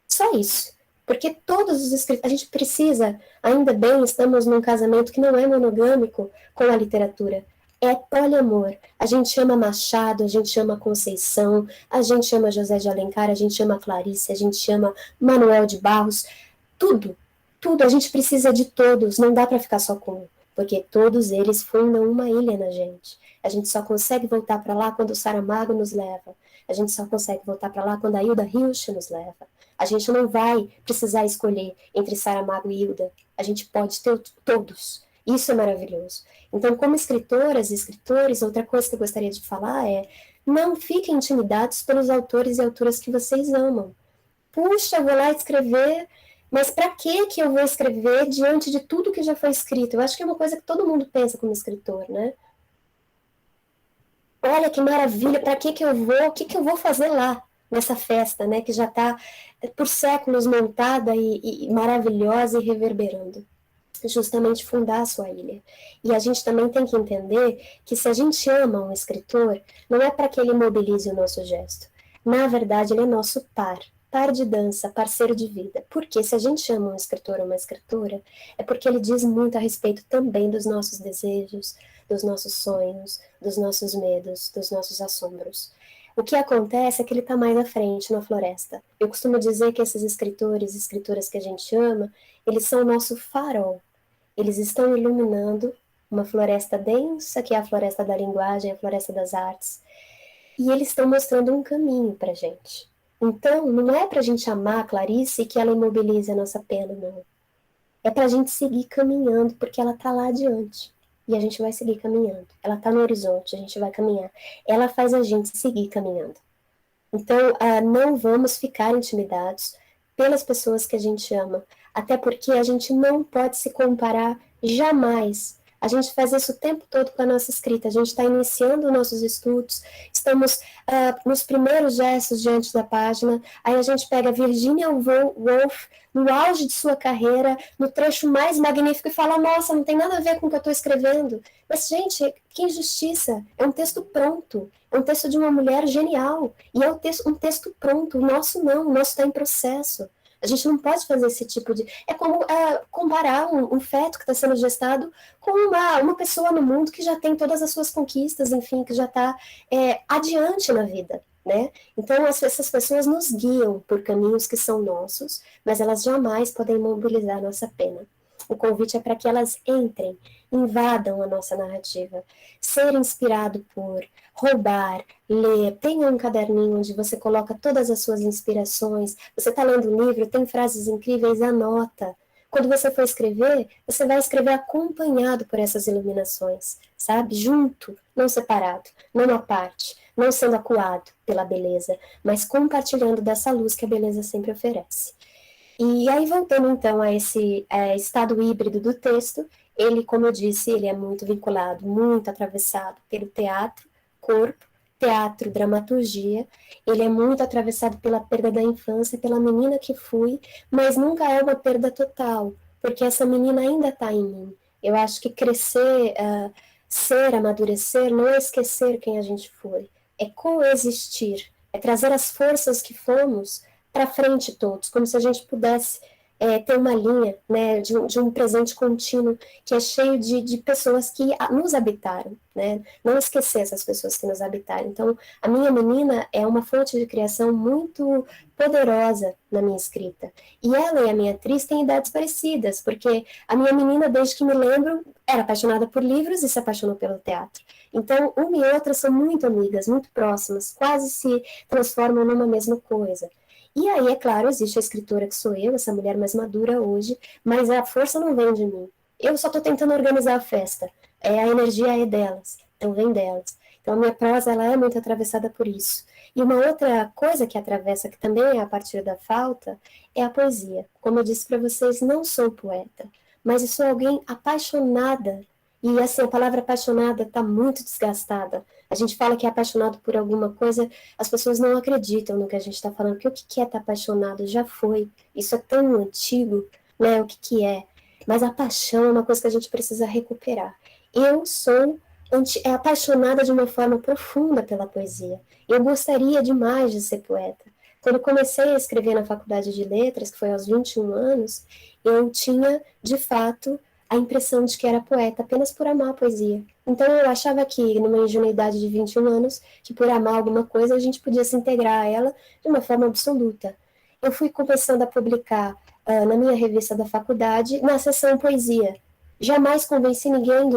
Só isso. Porque todos os escritores, a gente precisa, ainda bem, estamos num casamento que não é monogâmico com a literatura, é poliamor. A gente chama Machado, a gente chama Conceição, a gente chama José de Alencar, a gente chama Clarice, a gente chama Manuel de Barros, tudo, tudo, a gente precisa de todos, não dá para ficar só com um, porque todos eles fundam uma ilha na gente. A gente só consegue voltar para lá quando o Saramago nos leva, a gente só consegue voltar para lá quando a Hilda Hilst nos leva. A gente não vai precisar escolher entre Saramago e Hilda. A gente pode ter todos. Isso é maravilhoso. Então, como escritoras e escritores, outra coisa que eu gostaria de falar é: não fiquem intimidados pelos autores e autoras que vocês amam. Puxa, eu vou lá escrever, mas para que eu vou escrever diante de tudo que já foi escrito? Eu acho que é uma coisa que todo mundo pensa como escritor, né? Olha que maravilha, para que eu vou? O que eu vou fazer lá? Nessa festa, né, que já está por séculos montada e maravilhosa e reverberando. Justamente fundar a sua ilha. E a gente também tem que entender que se a gente ama um escritor, não é para que ele mobilize o nosso gesto. Na verdade, ele é nosso par de dança, parceiro de vida. Porque se a gente ama um escritor ou uma escritora, é porque ele diz muito a respeito também dos nossos desejos, dos nossos sonhos, dos nossos medos, dos nossos assombros. O que acontece é que ele está mais à frente na floresta. Eu costumo dizer que esses escritores e escritoras que a gente ama, eles são o nosso farol. Eles estão iluminando uma floresta densa, que é a floresta da linguagem, a floresta das artes, e eles estão mostrando um caminho para a gente. Então, não é para a gente amar a Clarice que ela imobilize a nossa pena, não. É para a gente seguir caminhando, porque ela está lá adiante. E a gente vai seguir caminhando. Ela está no horizonte, a gente vai caminhar. Ela faz a gente seguir caminhando. Então, não vamos ficar intimidados pelas pessoas que a gente ama, até porque a gente não pode se comparar jamais. A gente faz isso o tempo todo com a nossa escrita, a gente está iniciando nossos estudos, estamos nos primeiros gestos diante da página, aí a gente pega Virginia Woolf, no auge de sua carreira, no trecho mais magnífico e fala: nossa, não tem nada a ver com o que eu estou escrevendo. Mas, gente, que injustiça, é um texto pronto, é um texto de uma mulher genial, e é um texto pronto, o nosso não, o nosso está em processo. A gente não pode fazer esse tipo de... É como comparar um feto que está sendo gestado com uma pessoa no mundo que já tem todas as suas conquistas, enfim, que já está adiante na vida, né? Então, essas pessoas nos guiam por caminhos que são nossos, mas elas jamais podem mobilizar a nossa pena. O convite é para que elas entrem, invadam a nossa narrativa. Ser inspirado por, roubar, ler, tenha um caderninho onde você coloca todas as suas inspirações. Você está lendo um livro, tem frases incríveis, anota. Quando você for escrever, você vai escrever acompanhado por essas iluminações, sabe? Junto, não separado, não à parte, não sendo acuado pela beleza, mas compartilhando dessa luz que a beleza sempre oferece. E aí, voltando então a esse estado híbrido do texto, ele, como eu disse, ele é muito vinculado, muito atravessado pelo teatro, corpo, teatro, dramaturgia, ele é muito atravessado pela perda da infância, pela menina que fui, mas nunca é uma perda total, porque essa menina ainda está em mim. Eu acho que crescer, ser, amadurecer, não é esquecer quem a gente foi, é coexistir, é trazer as forças que fomos para frente todos, como se a gente pudesse ter uma linha, né, de um presente contínuo que é cheio de pessoas que nos habitaram, né? Não esquecer essas pessoas que nos habitaram. Então, a minha menina é uma fonte de criação muito poderosa na minha escrita. E ela e a minha atriz têm idades parecidas, porque a minha menina, desde que me lembro, era apaixonada por livros e se apaixonou pelo teatro. Então, uma e outra são muito amigas, muito próximas, quase se transformam numa mesma coisa. E aí, é claro, existe a escritora que sou eu, essa mulher mais madura hoje, mas a força não vem de mim. Eu só estou tentando organizar a festa. A energia é delas, então vem delas. Então a minha prosa ela é muito atravessada por isso. E uma outra coisa que atravessa, que também é a partir da falta, é a poesia. Como eu disse para vocês, não sou poeta, mas eu sou alguém apaixonada. E assim, a palavra apaixonada está muito desgastada. A gente fala que é apaixonado por alguma coisa, as pessoas não acreditam no que a gente está falando, porque o que é estar apaixonado? Já foi. Isso é tão antigo, né? O que é? Mas a paixão é uma coisa que a gente precisa recuperar. Eu sou apaixonada de uma forma profunda pela poesia. Eu gostaria demais de ser poeta. Quando comecei a escrever na faculdade de letras, que foi aos 21 anos, eu tinha, de fato, a impressão de que era poeta apenas por amar a poesia. Então eu achava que, numa ingenuidade de 21 anos, que por amar alguma coisa a gente podia se integrar a ela de uma forma absoluta. Eu fui começando a publicar na minha revista da faculdade, na seção poesia. Jamais convenci ninguém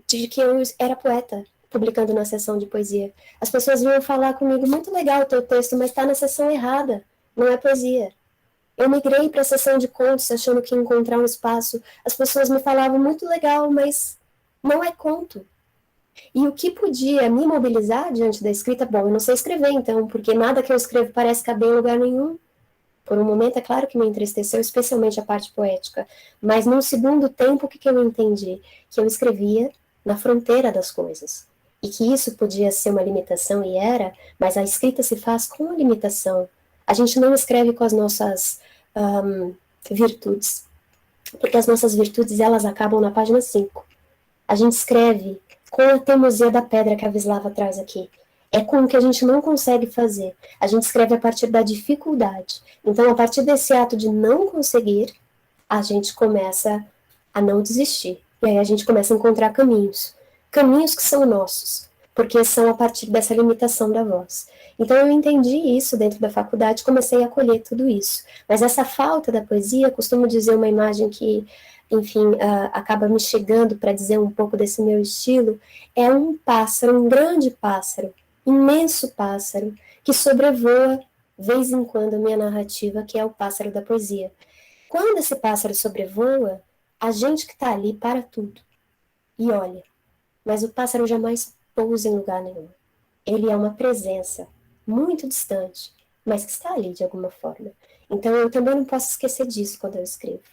de que eu era poeta, publicando na seção de poesia. As pessoas vinham falar comigo, muito legal o teu texto, mas está na seção errada, não é poesia. Eu migrei para a seção de contos, achando que ia encontrar um espaço. As pessoas me falavam, muito legal, mas não é conto. E o que podia me mobilizar diante da escrita, bom, eu não sei escrever então, porque nada que eu escrevo parece caber em lugar nenhum. Por um momento, é claro que me entristeceu, especialmente a parte poética, mas num segundo tempo, o que eu entendi? Que eu escrevia na fronteira das coisas, e que isso podia ser uma limitação, e era, mas a escrita se faz com a limitação. A gente não escreve com as nossas virtudes, porque as nossas virtudes, elas acabam na página 5. A gente escreve com a teimosia da pedra que a Vislava traz aqui. É com o que a gente não consegue fazer. A gente escreve a partir da dificuldade. Então, a partir desse ato de não conseguir, a gente começa a não desistir. E aí a gente começa a encontrar caminhos. Caminhos que são nossos, porque são a partir dessa limitação da voz. Então, eu entendi isso dentro da faculdade, comecei a acolher tudo isso. Mas essa falta da poesia, costumo dizer uma imagem que, enfim, acaba me chegando para dizer um pouco desse meu estilo, é um pássaro, um grande pássaro, imenso pássaro, que sobrevoa, vez em quando, a minha narrativa, que é o pássaro da poesia. Quando esse pássaro sobrevoa, a gente que está ali para tudo e olha, mas o pássaro jamais pousa em lugar nenhum. Ele é uma presença muito distante, mas que está ali de alguma forma. Então eu também não posso esquecer disso quando eu escrevo.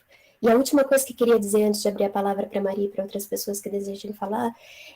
E a última coisa que queria dizer antes de abrir a palavra para Maria e para outras pessoas que desejem falar,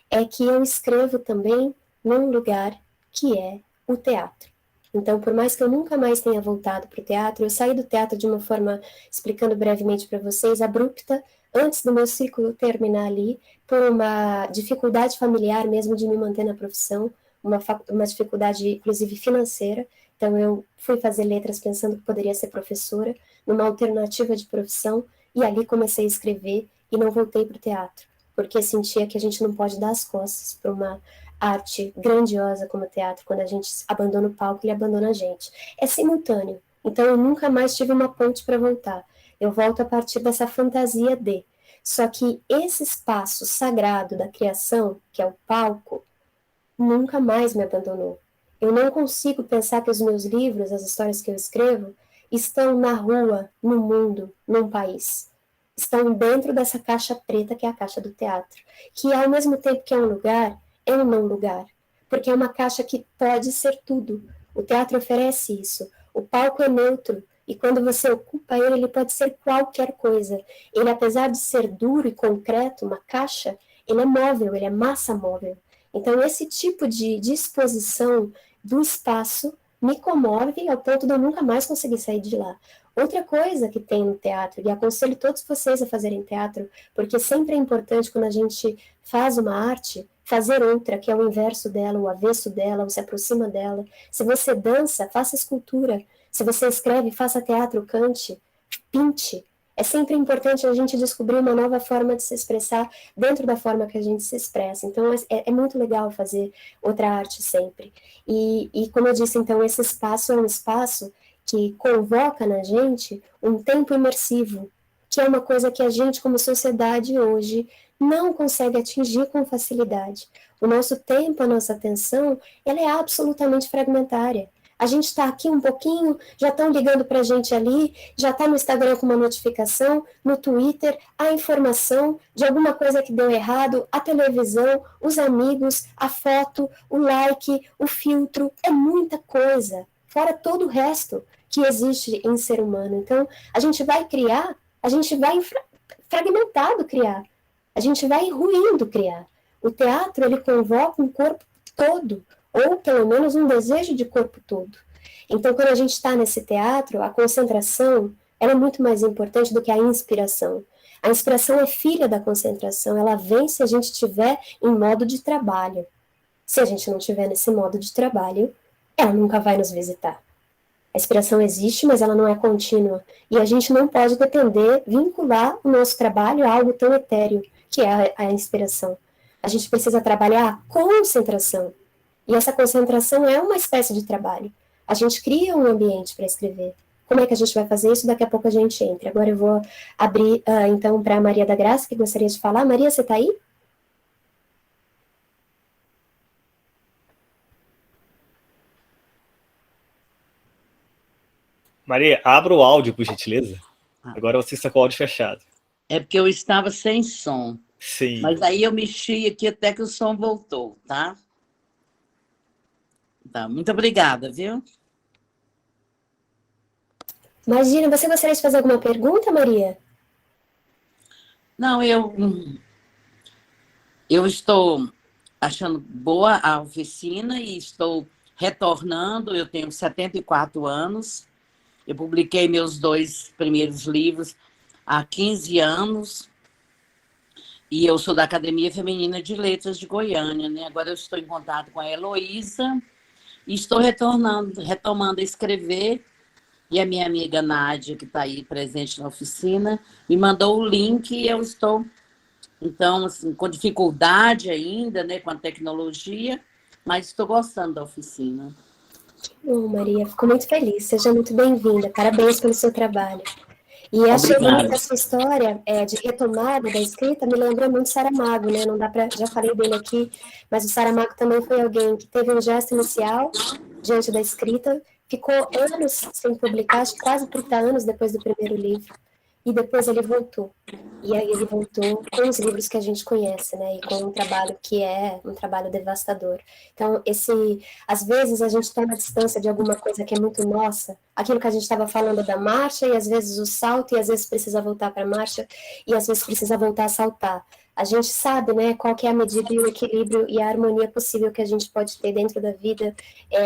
é que eu escrevo também num lugar que é o teatro. Então, por mais que eu nunca mais tenha voltado para o teatro, eu saí do teatro de uma forma, explicando brevemente para vocês, abrupta, antes do meu ciclo terminar ali, por uma dificuldade familiar mesmo de me manter na profissão, uma dificuldade, inclusive, financeira. Então, eu fui fazer letras pensando que poderia ser professora, numa alternativa de profissão, e ali comecei a escrever e não voltei para o teatro, porque sentia que a gente não pode dar as costas para uma arte grandiosa como o teatro. Quando a gente abandona o palco, ele abandona a gente. É simultâneo. Então, eu nunca mais tive uma ponte para voltar. Eu volto a partir dessa fantasia de. Só que esse espaço sagrado da criação, que é o palco, nunca mais me abandonou. Eu não consigo pensar que os meus livros, as histórias que eu escrevo, estão na rua, no mundo, num país. Estão dentro dessa caixa preta que é a caixa do teatro, que ao mesmo tempo que é um lugar, é um não lugar, porque é uma caixa que pode ser tudo. O teatro oferece isso. O palco é neutro, e quando você ocupa ele, ele pode ser qualquer coisa. Ele, apesar de ser duro e concreto, uma caixa, ele é móvel, ele é massa móvel. Então, esse tipo de disposição do espaço me comove ao ponto de eu nunca mais conseguir sair de lá. Outra coisa que tem no teatro, e aconselho todos vocês a fazerem teatro, porque sempre é importante quando a gente faz uma arte, fazer outra, que é o inverso dela, o avesso dela, ou se aproxima dela. Se você dança, faça escultura. Se você escreve, faça teatro, cante, pinte. É sempre importante a gente descobrir uma nova forma de se expressar dentro da forma que a gente se expressa. Então, é muito legal fazer outra arte sempre. E como eu disse, então, esse espaço é um espaço que convoca na gente um tempo imersivo, que é uma coisa que a gente, como sociedade hoje, não consegue atingir com facilidade. O nosso tempo, a nossa atenção, ela é absolutamente fragmentária. A gente está aqui um pouquinho, já estão ligando para a gente ali, já está no Instagram com uma notificação, no Twitter, a informação de alguma coisa que deu errado, a televisão, os amigos, a foto, o like, o filtro, é muita coisa, fora todo o resto que existe em ser humano. Então, a gente vai criar, a gente vai fragmentado criar, a gente vai ruindo criar. O teatro, ele convoca um corpo todo, ou pelo menos um desejo de corpo todo. Então, quando a gente está nesse teatro, a concentração ela é muito mais importante do que a inspiração. A inspiração é filha da concentração, ela vem se a gente estiver em modo de trabalho. Se a gente não estiver nesse modo de trabalho, ela nunca vai nos visitar. A inspiração existe, mas ela não é contínua. E a gente não pode depender, vincular o nosso trabalho a algo tão etéreo, que é a inspiração. A gente precisa trabalhar a concentração. E essa concentração é uma espécie de trabalho. A gente cria um ambiente para escrever. Como é que a gente vai fazer isso? Daqui a pouco a gente entra. Agora eu vou abrir, então, para a Maria da Graça, que gostaria de falar. Maria, você está aí? Maria, abra o áudio, por gentileza. Agora você está com o áudio fechado. É porque eu estava sem som. Sim. Mas aí eu mexi aqui até que o som voltou, tá? Tá, muito obrigada, viu? Imagina, você gostaria de fazer alguma pergunta, Maria? Não, eu estou achando boa a oficina e estou retornando. Eu tenho 74 anos. Eu publiquei meus 2 primeiros livros há 15 anos. E eu sou da Academia Feminina de Letras de Goiânia, né? Agora eu estou em contato com a Heloísa e estou retomando a escrever. E a minha amiga Nádia, que está aí presente na oficina, me mandou o link e eu estou, então, assim, com dificuldade ainda, né, com a tecnologia, mas estou gostando da oficina. Bom, Maria, fico muito feliz. Seja muito bem-vinda. Parabéns pelo seu trabalho. E achei bonita essa história de retomada da escrita, me lembrou muito Saramago, né? Não dá para, já falei dele aqui, mas o Saramago também foi alguém que teve um gesto inicial diante da escrita, ficou anos sem publicar, acho que quase 30 anos depois do primeiro livro, e depois ele voltou. E aí ele voltou com os livros que a gente conhece, né? E com um trabalho que é um trabalho devastador. Então, às vezes a gente toma distância de alguma coisa que é muito nossa, aquilo que a gente estava falando da marcha, e às vezes o salto, e às vezes precisa voltar para a marcha, e às vezes precisa voltar a saltar. A gente sabe, né, qual que é a medida e o equilíbrio e a harmonia possível que a gente pode ter dentro da vida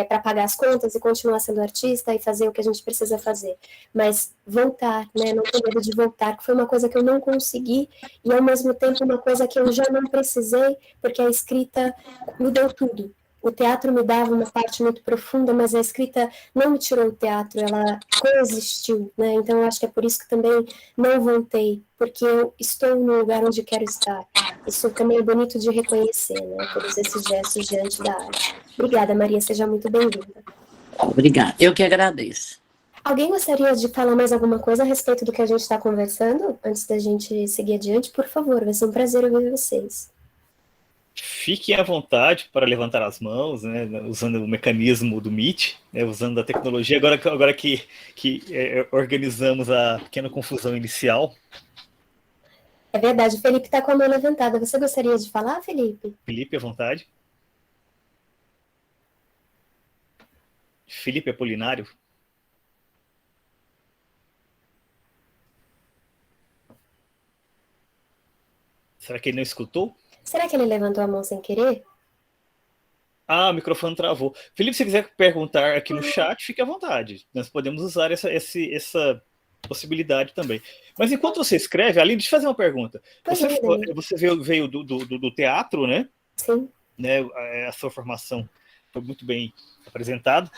para pagar as contas e continuar sendo artista e fazer o que a gente precisa fazer. Mas voltar, né, não ter medo de voltar, que foi uma coisa que eu não consegui e ao mesmo tempo uma coisa que eu já não precisei, porque a escrita me deu tudo. O teatro me dava uma parte muito profunda, mas a escrita não me tirou o teatro, ela coexistiu, né? Então eu acho que é por isso que também não voltei, porque eu estou no lugar onde quero estar. Isso também é bonito de reconhecer, né? Todos esses gestos diante da arte. Obrigada, Maria, seja muito bem-vinda. Obrigada, eu que agradeço. Alguém gostaria de falar mais alguma coisa a respeito do que a gente está conversando? Antes da gente seguir adiante, por favor, vai ser um prazer ouvir vocês. Fiquem à vontade para levantar as mãos, né, usando o mecanismo do Meet, né, usando a tecnologia. Agora que organizamos a pequena confusão inicial. É verdade, o Felipe está com a mão levantada. Você gostaria de falar, Felipe? Felipe, à vontade. Felipe Apolinário. Será que ele não escutou? Será que ele levantou a mão sem querer? Ah, o microfone travou. Felipe, se quiser perguntar aqui no chat, fique à vontade. Nós podemos usar essa possibilidade também. Mas enquanto você escreve, Aline, deixa eu fazer uma pergunta. Você veio do teatro, né? Sim. Né? A sua formação foi muito bem apresentada.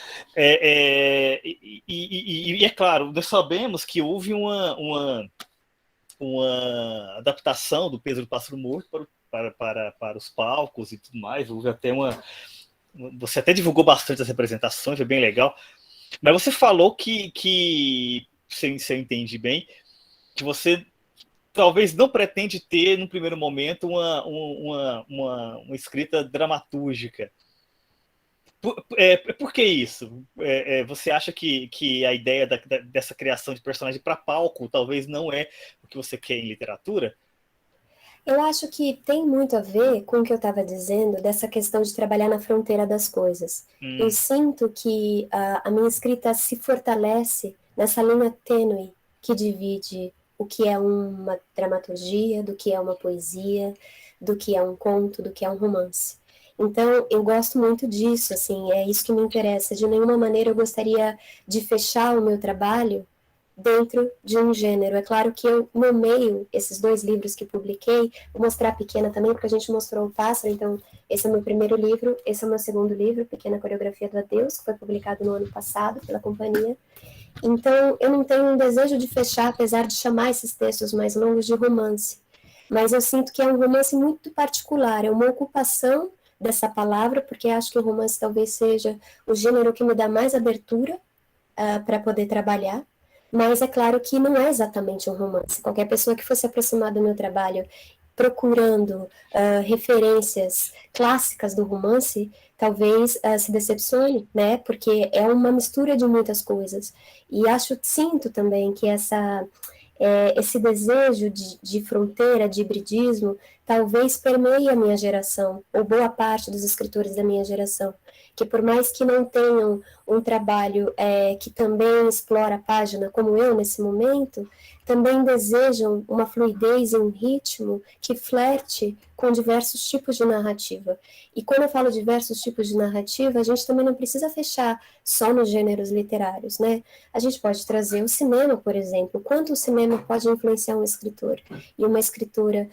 E é claro, nós sabemos que houve uma adaptação do Peso do Pássaro Morto para os palcos e tudo mais. Houve até você até divulgou bastante as representações, foi bem legal. Mas você falou que se eu entendi bem, que você talvez não pretende ter, no primeiro momento, uma escrita dramatúrgica. Por que isso? Você acha que a ideia dessa criação de personagem para palco talvez não é o que você quer em literatura? Eu acho que tem muito a ver com o que eu estava dizendo, dessa questão de trabalhar na fronteira das coisas. Eu sinto que a minha escrita se fortalece nessa linha tênue que divide o que é uma dramaturgia, do que é uma poesia, do que é um conto, do que é um romance. Então, eu gosto muito disso, assim, é isso que me interessa. De nenhuma maneira eu gostaria de fechar o meu trabalho dentro de um gênero. É claro que eu nomeio esses 2 livros que publiquei, vou mostrar a Pequena também, porque a gente mostrou o Pássaro, então esse é o meu primeiro livro, esse é o meu segundo livro, Pequena Coreografia do Adeus, que foi publicado no ano passado pela companhia. Então, eu não tenho um desejo de fechar, apesar de chamar esses textos mais longos de romance, mas eu sinto que é um romance muito particular, é uma ocupação dessa palavra, porque acho que o romance talvez seja o gênero que me dá mais abertura para poder trabalhar, mas é claro que não é exatamente um romance. Qualquer pessoa que fosse aproximar do meu trabalho procurando referências clássicas do romance, talvez se decepcione, né? Porque é uma mistura de muitas coisas. E sinto também que esse desejo de fronteira, de hibridismo, talvez permeie a minha geração, ou boa parte dos escritores da minha geração, que por mais que não tenham um trabalho que também explora a página, como eu nesse momento, também desejam uma fluidez e um ritmo que flerte com diversos tipos de narrativa. E quando eu falo diversos tipos de narrativa, a gente também não precisa fechar só nos gêneros literários, né? A gente pode trazer o cinema, por exemplo, o quanto o cinema pode influenciar um escritor e uma escritora,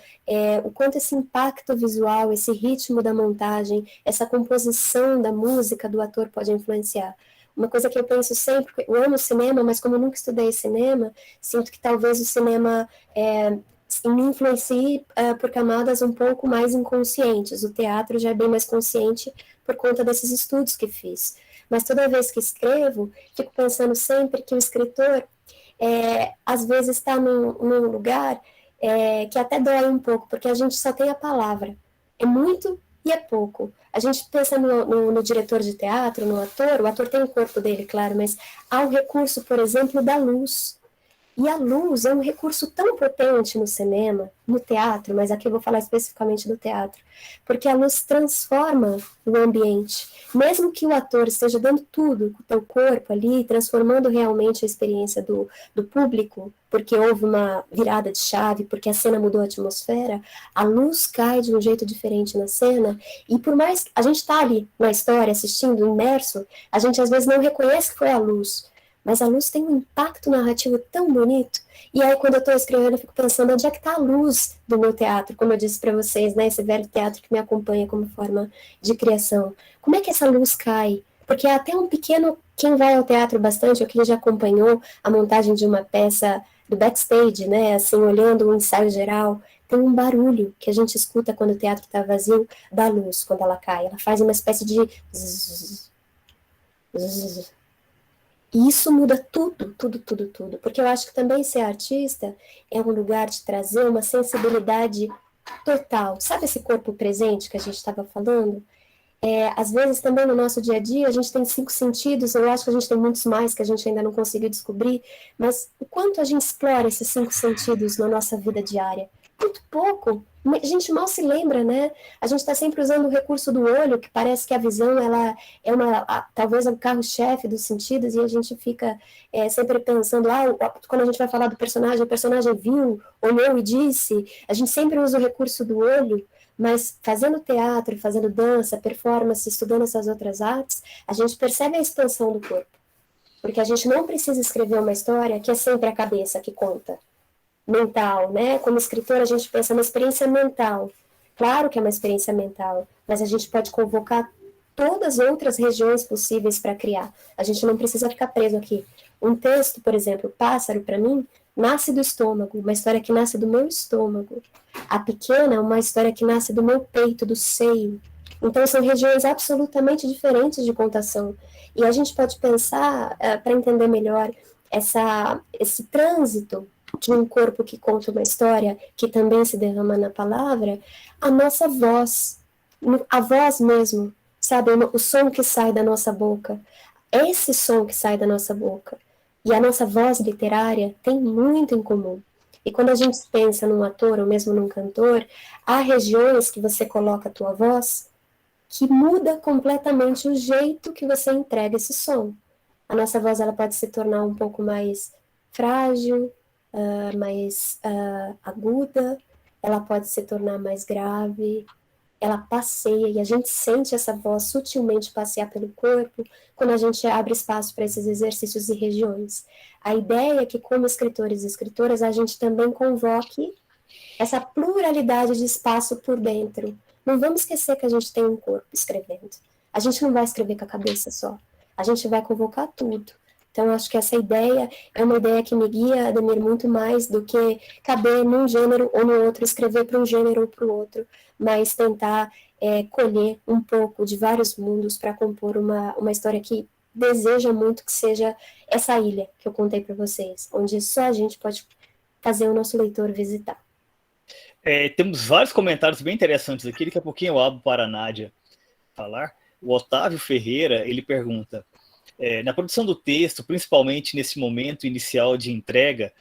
o quanto esse impacto visual, esse ritmo da montagem, essa composição da música do ator pode influenciar. Uma coisa que eu penso sempre, eu amo cinema, mas como eu nunca estudei cinema, sinto que talvez o cinema me influencie por camadas um pouco mais inconscientes. O teatro já é bem mais consciente por conta desses estudos que fiz. Mas toda vez que escrevo, fico pensando sempre que o escritor, às vezes, está num lugar que até dói um pouco, porque a gente só tem a palavra. É muito e é pouco. A gente pensa no diretor de teatro, no ator, o ator tem o corpo dele, claro, mas há o recurso, por exemplo, da luz. E a luz é um recurso tão potente no cinema, no teatro, mas aqui eu vou falar especificamente do teatro, porque a luz transforma o ambiente. Mesmo que o ator esteja dando tudo com o teu corpo ali, transformando realmente a experiência do público, porque houve uma virada de chave, porque a cena mudou a atmosfera, a luz cai de um jeito diferente na cena, e por mais a gente está ali na história, assistindo, imerso, a gente às vezes não reconhece que foi a luz, mas a luz tem um impacto narrativo tão bonito. E aí, quando eu estou escrevendo, eu fico pensando onde é que está a luz do meu teatro, como eu disse para vocês, né, esse velho teatro que me acompanha como forma de criação. Como é que essa luz cai? Porque até um pequeno, quem vai ao teatro bastante, ou quem já acompanhou a montagem de uma peça do backstage, né, assim, olhando o ensaio geral, tem um barulho que a gente escuta quando o teatro está vazio, da luz, quando ela cai. Ela faz uma espécie de zzz, zzz. E isso muda tudo, tudo, tudo, tudo. Porque eu acho que também ser artista é um lugar de trazer uma sensibilidade total. Sabe esse corpo presente que a gente estava falando? Às vezes também no nosso dia a dia a gente tem 5 sentidos, eu acho que a gente tem muitos mais que a gente ainda não conseguiu descobrir, mas o quanto a gente explora esses 5 sentidos na nossa vida diária? Muito pouco. A gente mal se lembra, né? A gente está sempre usando o recurso do olho, que parece que a visão ela é talvez o carro-chefe dos sentidos, e a gente fica sempre pensando, quando a gente vai falar do personagem, o personagem viu, olhou e disse, a gente sempre usa o recurso do olho, mas fazendo teatro, fazendo dança, performance, estudando essas outras artes, a gente percebe a expansão do corpo. Porque a gente não precisa escrever uma história que é sempre a cabeça que conta. Mental, né? Como escritor, a gente pensa uma experiência mental. Claro que é uma experiência mental, mas a gente pode convocar todas as outras regiões possíveis para criar. A gente não precisa ficar preso aqui. Um texto, por exemplo, Pássaro, para mim, nasce do estômago, uma história que nasce do meu estômago. A Pequena é uma história que nasce do meu peito, do seio. Então, são regiões absolutamente diferentes de contação. E a gente pode pensar, para entender melhor, esse trânsito de um corpo que conta uma história, que também se derrama na palavra, a nossa voz, a voz mesmo, sabe, o som que sai da nossa boca, esse som que sai da nossa boca e a nossa voz literária tem muito em comum. E quando a gente pensa num ator ou mesmo num cantor, há regiões que você coloca a tua voz que muda completamente o jeito que você entrega esse som. A nossa voz ela pode se tornar um pouco mais frágil, mais aguda, ela pode se tornar mais grave, ela passeia e a gente sente essa voz sutilmente passear pelo corpo quando a gente abre espaço para esses exercícios e regiões. A ideia é que, como escritores e escritoras, a gente também convoque essa pluralidade de espaço por dentro. Não vamos esquecer que a gente tem um corpo escrevendo. A gente não vai escrever com a cabeça só. A gente vai convocar tudo. Então, acho que essa ideia é uma ideia que me guia, Ademir, muito mais do que caber num gênero ou no outro, escrever para um gênero ou para o outro, mas tentar colher um pouco de vários mundos para compor uma história que deseja muito que seja essa ilha que eu contei para vocês, onde só a gente pode fazer o nosso leitor visitar. Temos vários comentários bem interessantes aqui, daqui a pouquinho eu abro para a Nádia falar. O Otávio Ferreira, ele pergunta, na produção do texto, principalmente nesse momento inicial de entrega,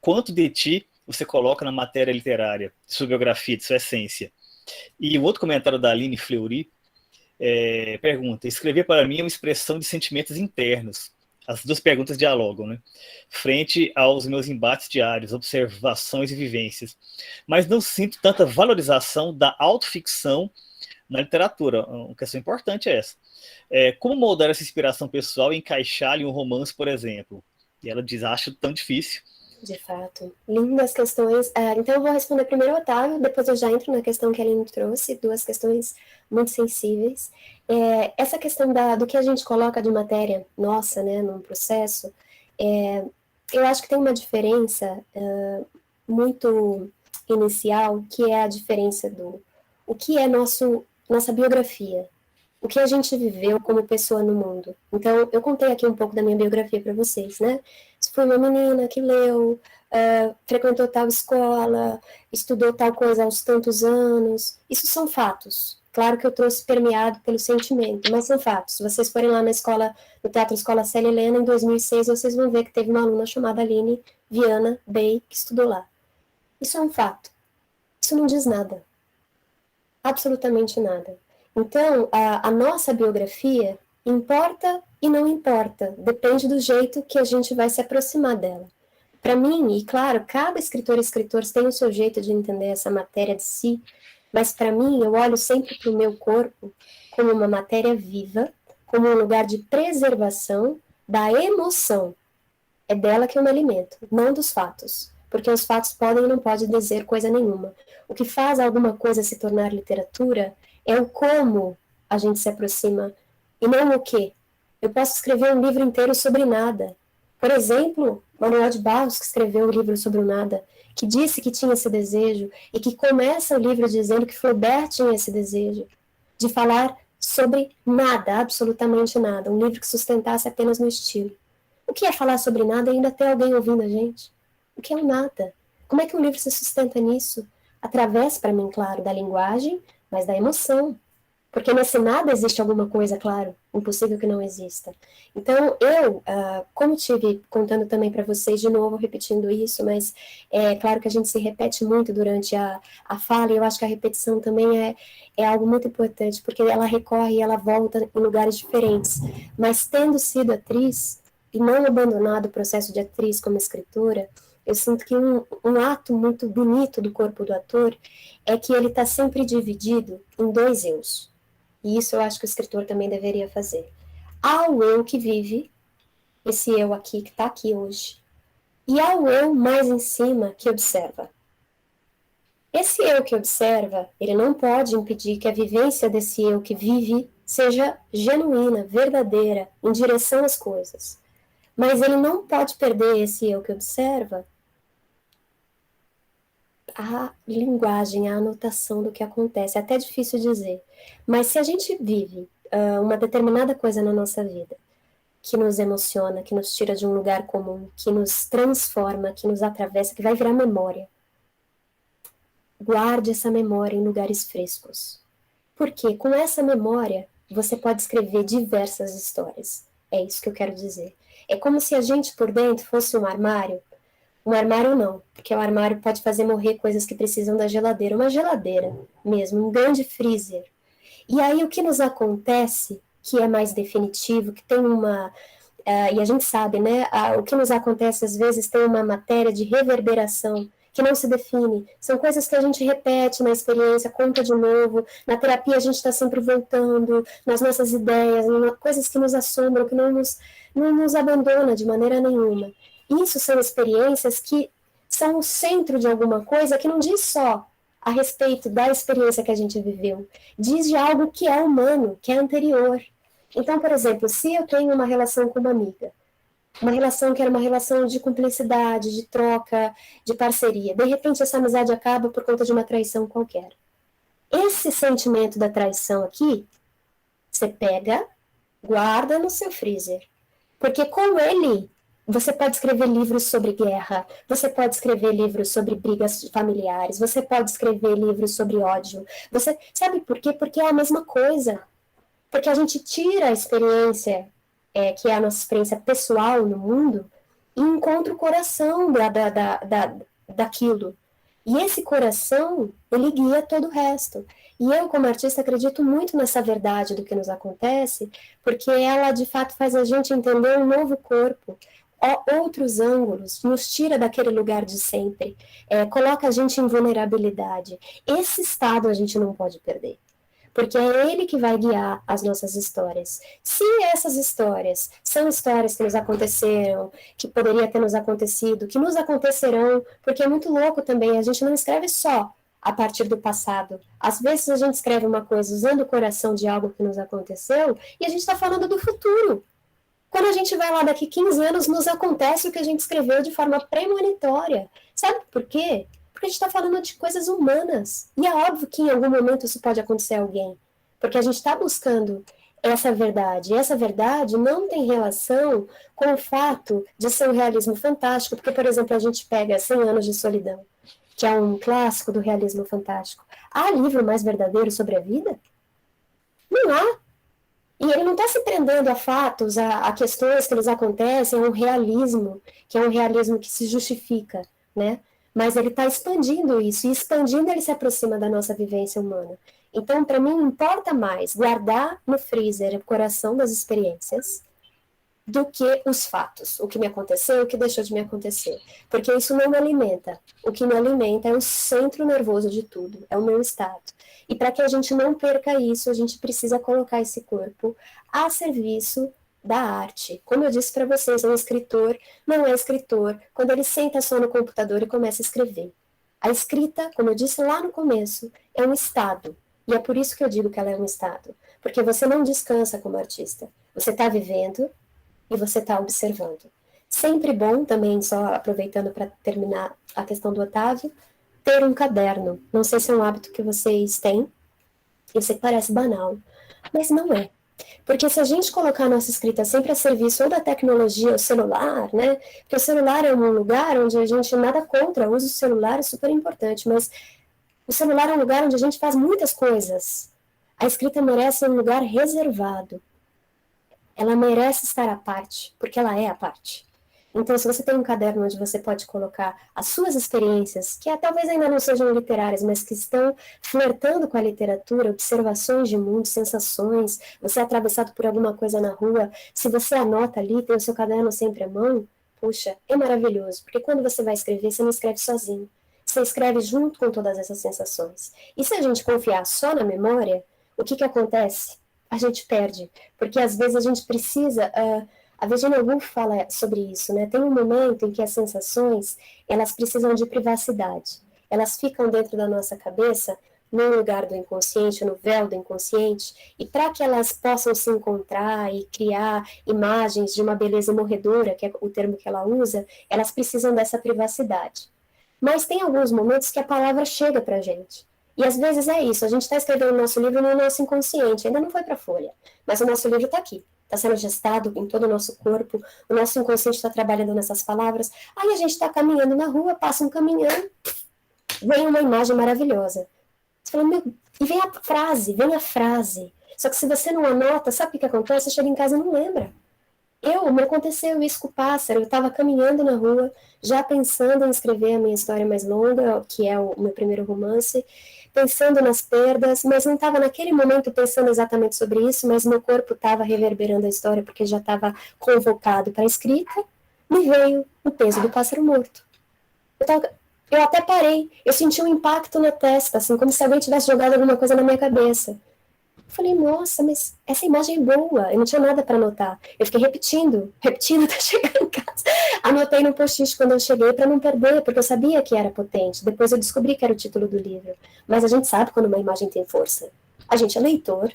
quanto de ti você coloca na matéria literária, de sua biografia, de sua essência? E o outro comentário da Aline Fleury pergunta, escrever para mim é uma expressão de sentimentos internos. As duas perguntas dialogam, né? Frente aos meus embates diários, observações e vivências. Mas não sinto tanta valorização da autoficção na literatura. Uma questão importante é essa. Como moldar essa inspiração pessoal e encaixá-la em um romance, por exemplo? E ela diz, acho tão difícil. De fato. Lindas questões. Então eu vou responder primeiro o Otávio, depois eu já entro na questão que a Aline trouxe, duas questões muito sensíveis. Essa questão do que a gente coloca de matéria nossa, né, num processo, eu acho que tem uma diferença muito inicial, que é a diferença do o que é nossa biografia, o que a gente viveu como pessoa no mundo. Então, eu contei aqui um pouco da minha biografia para vocês, né? Fui uma menina que leu, frequentou tal escola, estudou tal coisa aos tantos anos. Isso são fatos. Claro que eu trouxe permeado pelo sentimento, mas são fatos. Se vocês forem lá na escola, no Teatro Escola Célia Helena, em 2006, vocês vão ver que teve uma aluna chamada Aline Viana Bey, que estudou lá. Isso é um fato. Isso não diz nada. Absolutamente nada. Então, a nossa biografia importa e não importa, depende do jeito que a gente vai se aproximar dela. Para mim, e claro, cada escritor e escritor tem o seu jeito de entender essa matéria de si, mas para mim, eu olho sempre para o meu corpo como uma matéria viva, como um lugar de preservação da emoção. É dela que eu me alimento, não dos fatos, porque os fatos podem e não podem dizer coisa nenhuma. O que faz alguma coisa se tornar literatura é o como a gente se aproxima, e não o que. Eu posso escrever um livro inteiro sobre nada. Por exemplo, Manuel de Barros, que escreveu o livro sobre o nada, que disse que tinha esse desejo, e que começa o livro dizendo que Flaubert tinha esse desejo, de falar sobre nada, absolutamente nada, um livro que sustentasse apenas no estilo. O que é falar sobre nada e ainda ter alguém ouvindo a gente? O que é o nada? Como é que um livro se sustenta nisso? Através, para mim, claro, da linguagem, mas da emoção. Porque nesse nada existe alguma coisa, claro, impossível que não exista. Então, eu, como tive contando também para vocês, de novo, repetindo isso, mas é claro que a gente se repete muito durante a fala, e eu acho que a repetição também é algo muito importante, porque ela recorre e ela volta em lugares diferentes. Mas tendo sido atriz, e não abandonado o processo de atriz como escritora, eu sinto que um ato muito bonito do corpo do ator é que ele está sempre dividido em dois eus. E isso eu acho que o escritor também deveria fazer. Há o eu que vive, esse eu aqui, que está aqui hoje, e há o eu mais em cima que observa. Esse eu que observa, ele não pode impedir que a vivência desse eu que vive seja genuína, verdadeira, em direção às coisas. Mas ele não pode perder esse eu que observa a linguagem, a anotação do que acontece. É até difícil dizer. Mas se a gente vive uma determinada coisa na nossa vida, que nos emociona, que nos tira de um lugar comum, que nos transforma, que nos atravessa, que vai virar memória, guarde essa memória em lugares frescos. Porque com essa memória você pode escrever diversas histórias. É isso que eu quero dizer. É como se a gente por dentro fosse um armário. Um armário não, porque o armário pode fazer morrer coisas que precisam da geladeira. Uma geladeira mesmo, um grande freezer. E aí o que nos acontece, que é mais definitivo, que tem uma... e a gente sabe, né? O que nos acontece às vezes tem uma matéria de reverberação que não se define. São coisas que a gente repete na experiência, conta de novo. Na terapia a gente está sempre voltando nas nossas ideias, coisas que nos assombram, que não nos abandona de maneira nenhuma. Isso são experiências que são o centro de alguma coisa que não diz só a respeito da experiência que a gente viveu, diz de algo que é humano, que é anterior. Então, por exemplo, se eu tenho uma relação com uma amiga, uma relação que era uma relação de cumplicidade, de troca, de parceria, de repente essa amizade acaba por conta de uma traição qualquer. Esse sentimento da traição aqui, você pega, guarda no seu freezer, porque com ele você pode escrever livros sobre guerra, você pode escrever livros sobre brigas familiares, você pode escrever livros sobre ódio. Você sabe por quê? Porque é a mesma coisa. Porque a gente tira a experiência, que é a nossa experiência pessoal no mundo, e encontra o coração daquilo. E esse coração, ele guia todo o resto. E eu, como artista, acredito muito nessa verdade do que nos acontece, porque ela, de fato, faz a gente entender um novo corpo, outros ângulos, nos tira daquele lugar de sempre, coloca a gente em vulnerabilidade. Esse estado a gente não pode perder, porque é ele que vai guiar as nossas histórias. Se essas histórias são histórias que nos aconteceram, que poderia ter nos acontecido, que nos acontecerão, porque é muito louco também, a gente não escreve só a partir do passado. Às vezes a gente escreve uma coisa usando o coração de algo que nos aconteceu, e a gente está falando do futuro. Quando a gente vai lá daqui 15 anos, nos acontece o que a gente escreveu de forma premonitória. Sabe por quê? Porque a gente está falando de coisas humanas. E é óbvio que em algum momento isso pode acontecer a alguém. Porque a gente está buscando essa verdade. E essa verdade não tem relação com o fato de ser um realismo fantástico. Porque, por exemplo, a gente pega 100 Anos de Solidão, que é um clássico do realismo fantástico. Há livro mais verdadeiro sobre a vida? Não há. E ele não está se prendendo a fatos, a questões que lhes acontecem, a um realismo, que é um realismo que se justifica, né? Mas ele está expandindo isso, e expandindo ele se aproxima da nossa vivência humana. Então, para mim, importa mais guardar no freezer o coração das experiências do que os fatos, o que me aconteceu, o que deixou de me acontecer. Porque isso não me alimenta. O que me alimenta é o centro nervoso de tudo, é o meu estado. E para que a gente não perca isso, a gente precisa colocar esse corpo a serviço da arte. Como eu disse para vocês, um escritor não é escritor quando ele senta só no computador e começa a escrever. A escrita, como eu disse lá no começo, é um estado. E é por isso que eu digo que ela é um estado. Porque você não descansa como artista. Você está vivendo e você está observando. Sempre bom também, só aproveitando para terminar a questão do Otávio, ter um caderno. Não sei se é um hábito que vocês têm. Eu sei que parece banal, mas não é. Porque se a gente colocar a nossa escrita sempre a serviço ou da tecnologia, ou celular, né? Porque o celular é um lugar onde a gente nada contra, o uso do celular é super importante, mas o celular é um lugar onde a gente faz muitas coisas. A escrita merece um lugar reservado. Ela merece estar à parte, porque ela é à parte. Então, se você tem um caderno onde você pode colocar as suas experiências, que talvez ainda não sejam literárias, mas que estão flertando com a literatura, observações de mundo, sensações, você é atravessado por alguma coisa na rua, se você anota ali, tem o seu caderno sempre à mão, puxa, é maravilhoso, porque quando você vai escrever, você não escreve sozinho, você escreve junto com todas essas sensações. E se a gente confiar só na memória, o que acontece? A gente perde, porque às vezes a gente precisa... A Virginia Woolf fala sobre isso, né? Tem um momento em que as sensações, elas precisam de privacidade. Elas ficam dentro da nossa cabeça, no lugar do inconsciente, no véu do inconsciente, e para que elas possam se encontrar e criar imagens de uma beleza morredora, que é o termo que ela usa, elas precisam dessa privacidade. Mas tem alguns momentos que a palavra chega para a gente. E às vezes é isso, a gente está escrevendo o nosso livro no nosso inconsciente, ainda não foi para a folha, mas o nosso livro está aqui. Está sendo gestado em todo o nosso corpo, o nosso inconsciente está trabalhando nessas palavras. Aí a gente está caminhando na rua, passa um caminhão, vem uma imagem maravilhosa. Você fala, meu, e vem a frase. Só que se você não anota, sabe o que acontece? Você chega em casa e não lembra. Me aconteceu isso com o pássaro. Eu estava caminhando na rua, já pensando em escrever a minha história mais longa, que é o meu primeiro romance, pensando nas perdas, mas não estava naquele momento pensando exatamente sobre isso, mas meu corpo estava reverberando a história, porque já estava convocado para a escrita. Me veio o peso do pássaro morto. Eu até parei, eu senti um impacto na testa, assim, como se alguém tivesse jogado alguma coisa na minha cabeça. Eu falei, nossa, mas essa imagem é boa, eu não tinha nada para anotar. Eu fiquei repetindo até chegar em casa. Anotei no post-it quando eu cheguei para não perder, porque eu sabia que era potente. Depois eu descobri que era o título do livro. Mas a gente sabe quando uma imagem tem força. A gente é leitor,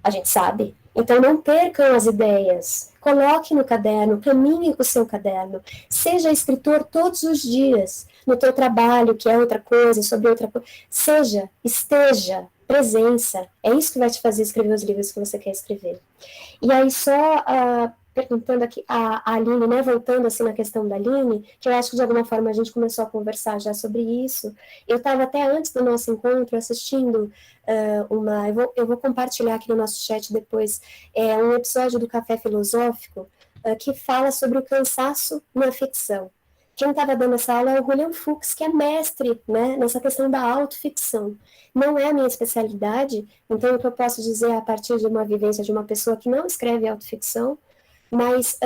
a gente sabe. Então não percam as ideias. Coloque no caderno, caminhe com o seu caderno. Seja escritor todos os dias. No teu trabalho, que é outra coisa, sobre outra coisa. Esteja. Presença, é isso que vai te fazer escrever os livros que você quer escrever. E aí só perguntando aqui, a Aline, né, voltando assim na questão da Aline, que eu acho que de alguma forma a gente começou a conversar já sobre isso, eu estava até antes do nosso encontro assistindo eu vou compartilhar aqui no nosso chat depois, um episódio do Café Filosófico que fala sobre o cansaço na ficção. Quem estava dando essa aula é o William Fuchs, que é mestre, né, nessa questão da autoficção. Não é a minha especialidade, então o que eu posso dizer é a partir de uma vivência de uma pessoa que não escreve autoficção, mas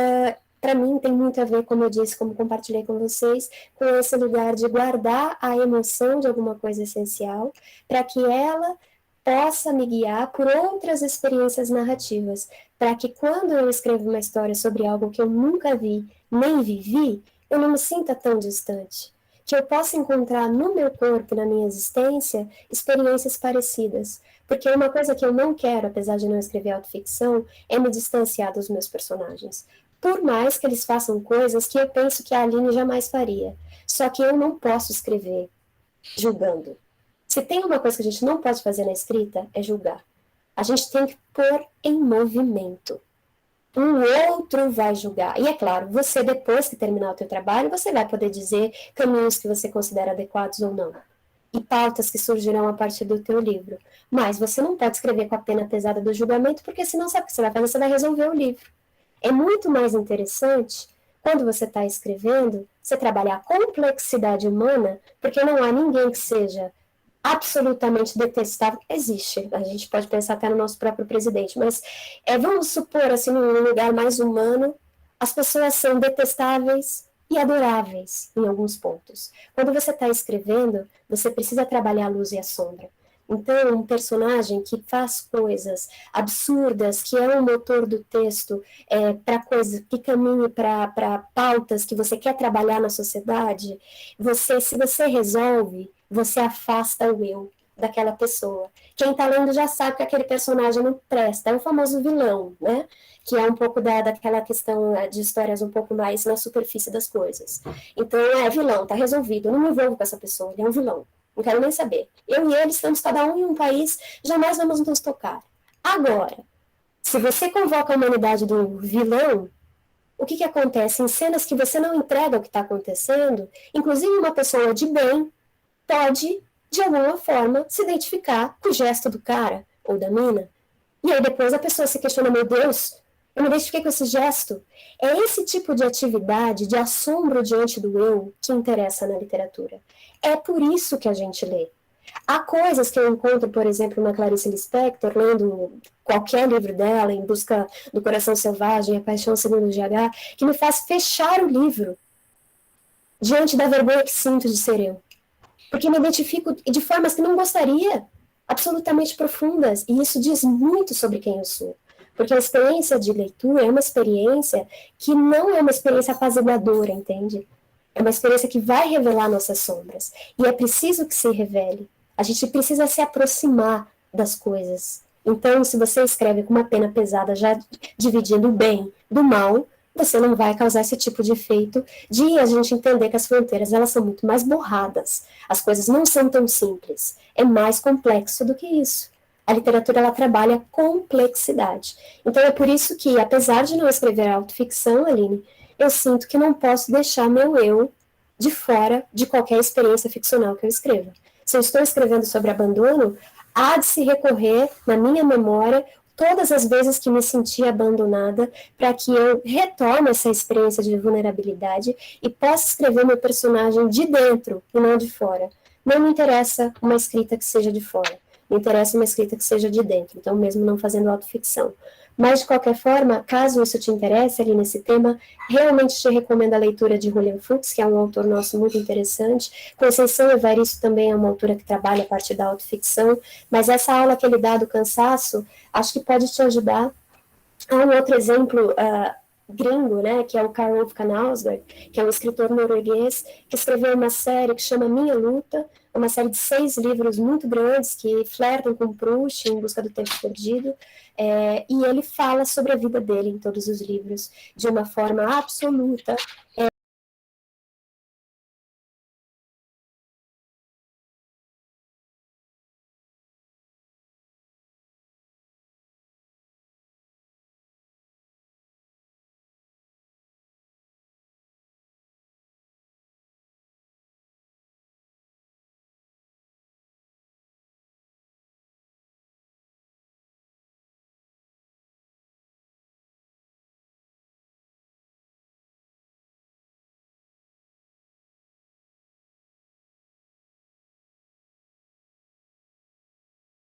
para mim tem muito a ver, como eu disse, como compartilhei com vocês, com esse lugar de guardar a emoção de alguma coisa essencial, para que ela possa me guiar por outras experiências narrativas, para que quando eu escrevo uma história sobre algo que eu nunca vi, nem vivi, eu não me sinta tão distante, que eu possa encontrar no meu corpo, na minha existência, experiências parecidas. Porque uma coisa que eu não quero, apesar de não escrever autoficção, é me distanciar dos meus personagens. Por mais que eles façam coisas que eu penso que a Aline jamais faria. Só que eu não posso escrever julgando. Se tem uma coisa que a gente não pode fazer na escrita, é julgar. A gente tem que pôr em movimento. Um outro vai julgar. E é claro, você depois que terminar o teu trabalho, você vai poder dizer caminhos que você considera adequados ou não. E pautas que surgirão a partir do teu livro. Mas você não pode escrever com a pena pesada do julgamento, porque senão sabe o que você vai fazer? Você vai resolver o livro. É muito mais interessante, quando você está escrevendo, você trabalhar a complexidade humana, porque não há ninguém que seja absolutamente detestável. Existe, a gente pode pensar até no nosso próprio presidente, mas vamos supor, assim, num lugar mais humano, as pessoas são detestáveis e adoráveis em alguns pontos. Quando você está escrevendo, você precisa trabalhar a luz e a sombra. Então, um personagem que faz coisas absurdas, que é o motor do texto, para coisas que caminhe para pautas que você quer trabalhar na sociedade, se você resolve, você afasta o eu daquela pessoa. Quem está lendo já sabe que aquele personagem não presta, é o famoso vilão, né? Que é um pouco daquela questão de histórias um pouco mais na superfície das coisas. Então, vilão, tá resolvido, eu não me envolvo com essa pessoa, ele é um vilão, não quero nem saber. Eu e ele estamos cada um em um país, jamais vamos nos tocar. Agora, se você convoca a humanidade do vilão, o que acontece? Em cenas que você não entrega o que está acontecendo, inclusive uma pessoa de bem pode, de alguma forma, se identificar com o gesto do cara ou da mina. E aí depois a pessoa se questiona, meu Deus, eu me identifiquei com esse gesto. É esse tipo de atividade, de assombro diante do eu, que interessa na literatura. É por isso que a gente lê. Há coisas que eu encontro, por exemplo, na Clarice Lispector, lendo qualquer livro dela, Em Busca do Coração Selvagem, A Paixão Segundo o GH, que me faz fechar o livro diante da vergonha que sinto de ser eu. Porque me identifico de formas que não gostaria, absolutamente profundas, e isso diz muito sobre quem eu sou. Porque a experiência de leitura é uma experiência que não é uma experiência apaziguadora, entende? É uma experiência que vai revelar nossas sombras. E é preciso que se revele. A gente precisa se aproximar das coisas. Então, se você escreve com uma pena pesada, já dividindo o bem do mal, você não vai causar esse tipo de efeito de a gente entender que as fronteiras elas são muito mais borradas. As coisas não são tão simples. É mais complexo do que isso. A literatura ela trabalha complexidade. Então é por isso que, apesar de não escrever autoficção, Aline, eu sinto que não posso deixar meu eu de fora de qualquer experiência ficcional que eu escreva. Se eu estou escrevendo sobre abandono, há de se recorrer, na minha memória, todas as vezes que me senti abandonada, para que eu retome essa experiência de vulnerabilidade e possa escrever meu personagem de dentro e não de fora. Não me interessa uma escrita que seja de fora, me interessa uma escrita que seja de dentro, então mesmo não fazendo autoficção. Mas, de qualquer forma, caso isso te interesse ali nesse tema, realmente te recomendo a leitura de William Fuchs, que é um autor nosso muito interessante. Conceição Evaristo também é uma autora que trabalha a partir da autoficção, mas essa aula que ele dá do cansaço, acho que pode te ajudar. Há um outro exemplo gringo, né, que é o Karl Ove Knausgaard, que é um escritor norueguês, que escreveu uma série que chama Minha Luta, uma série de 6 livros muito grandes que flertam com Proust, Em Busca do Tempo Perdido, e ele fala sobre a vida dele em todos os livros, de uma forma absoluta,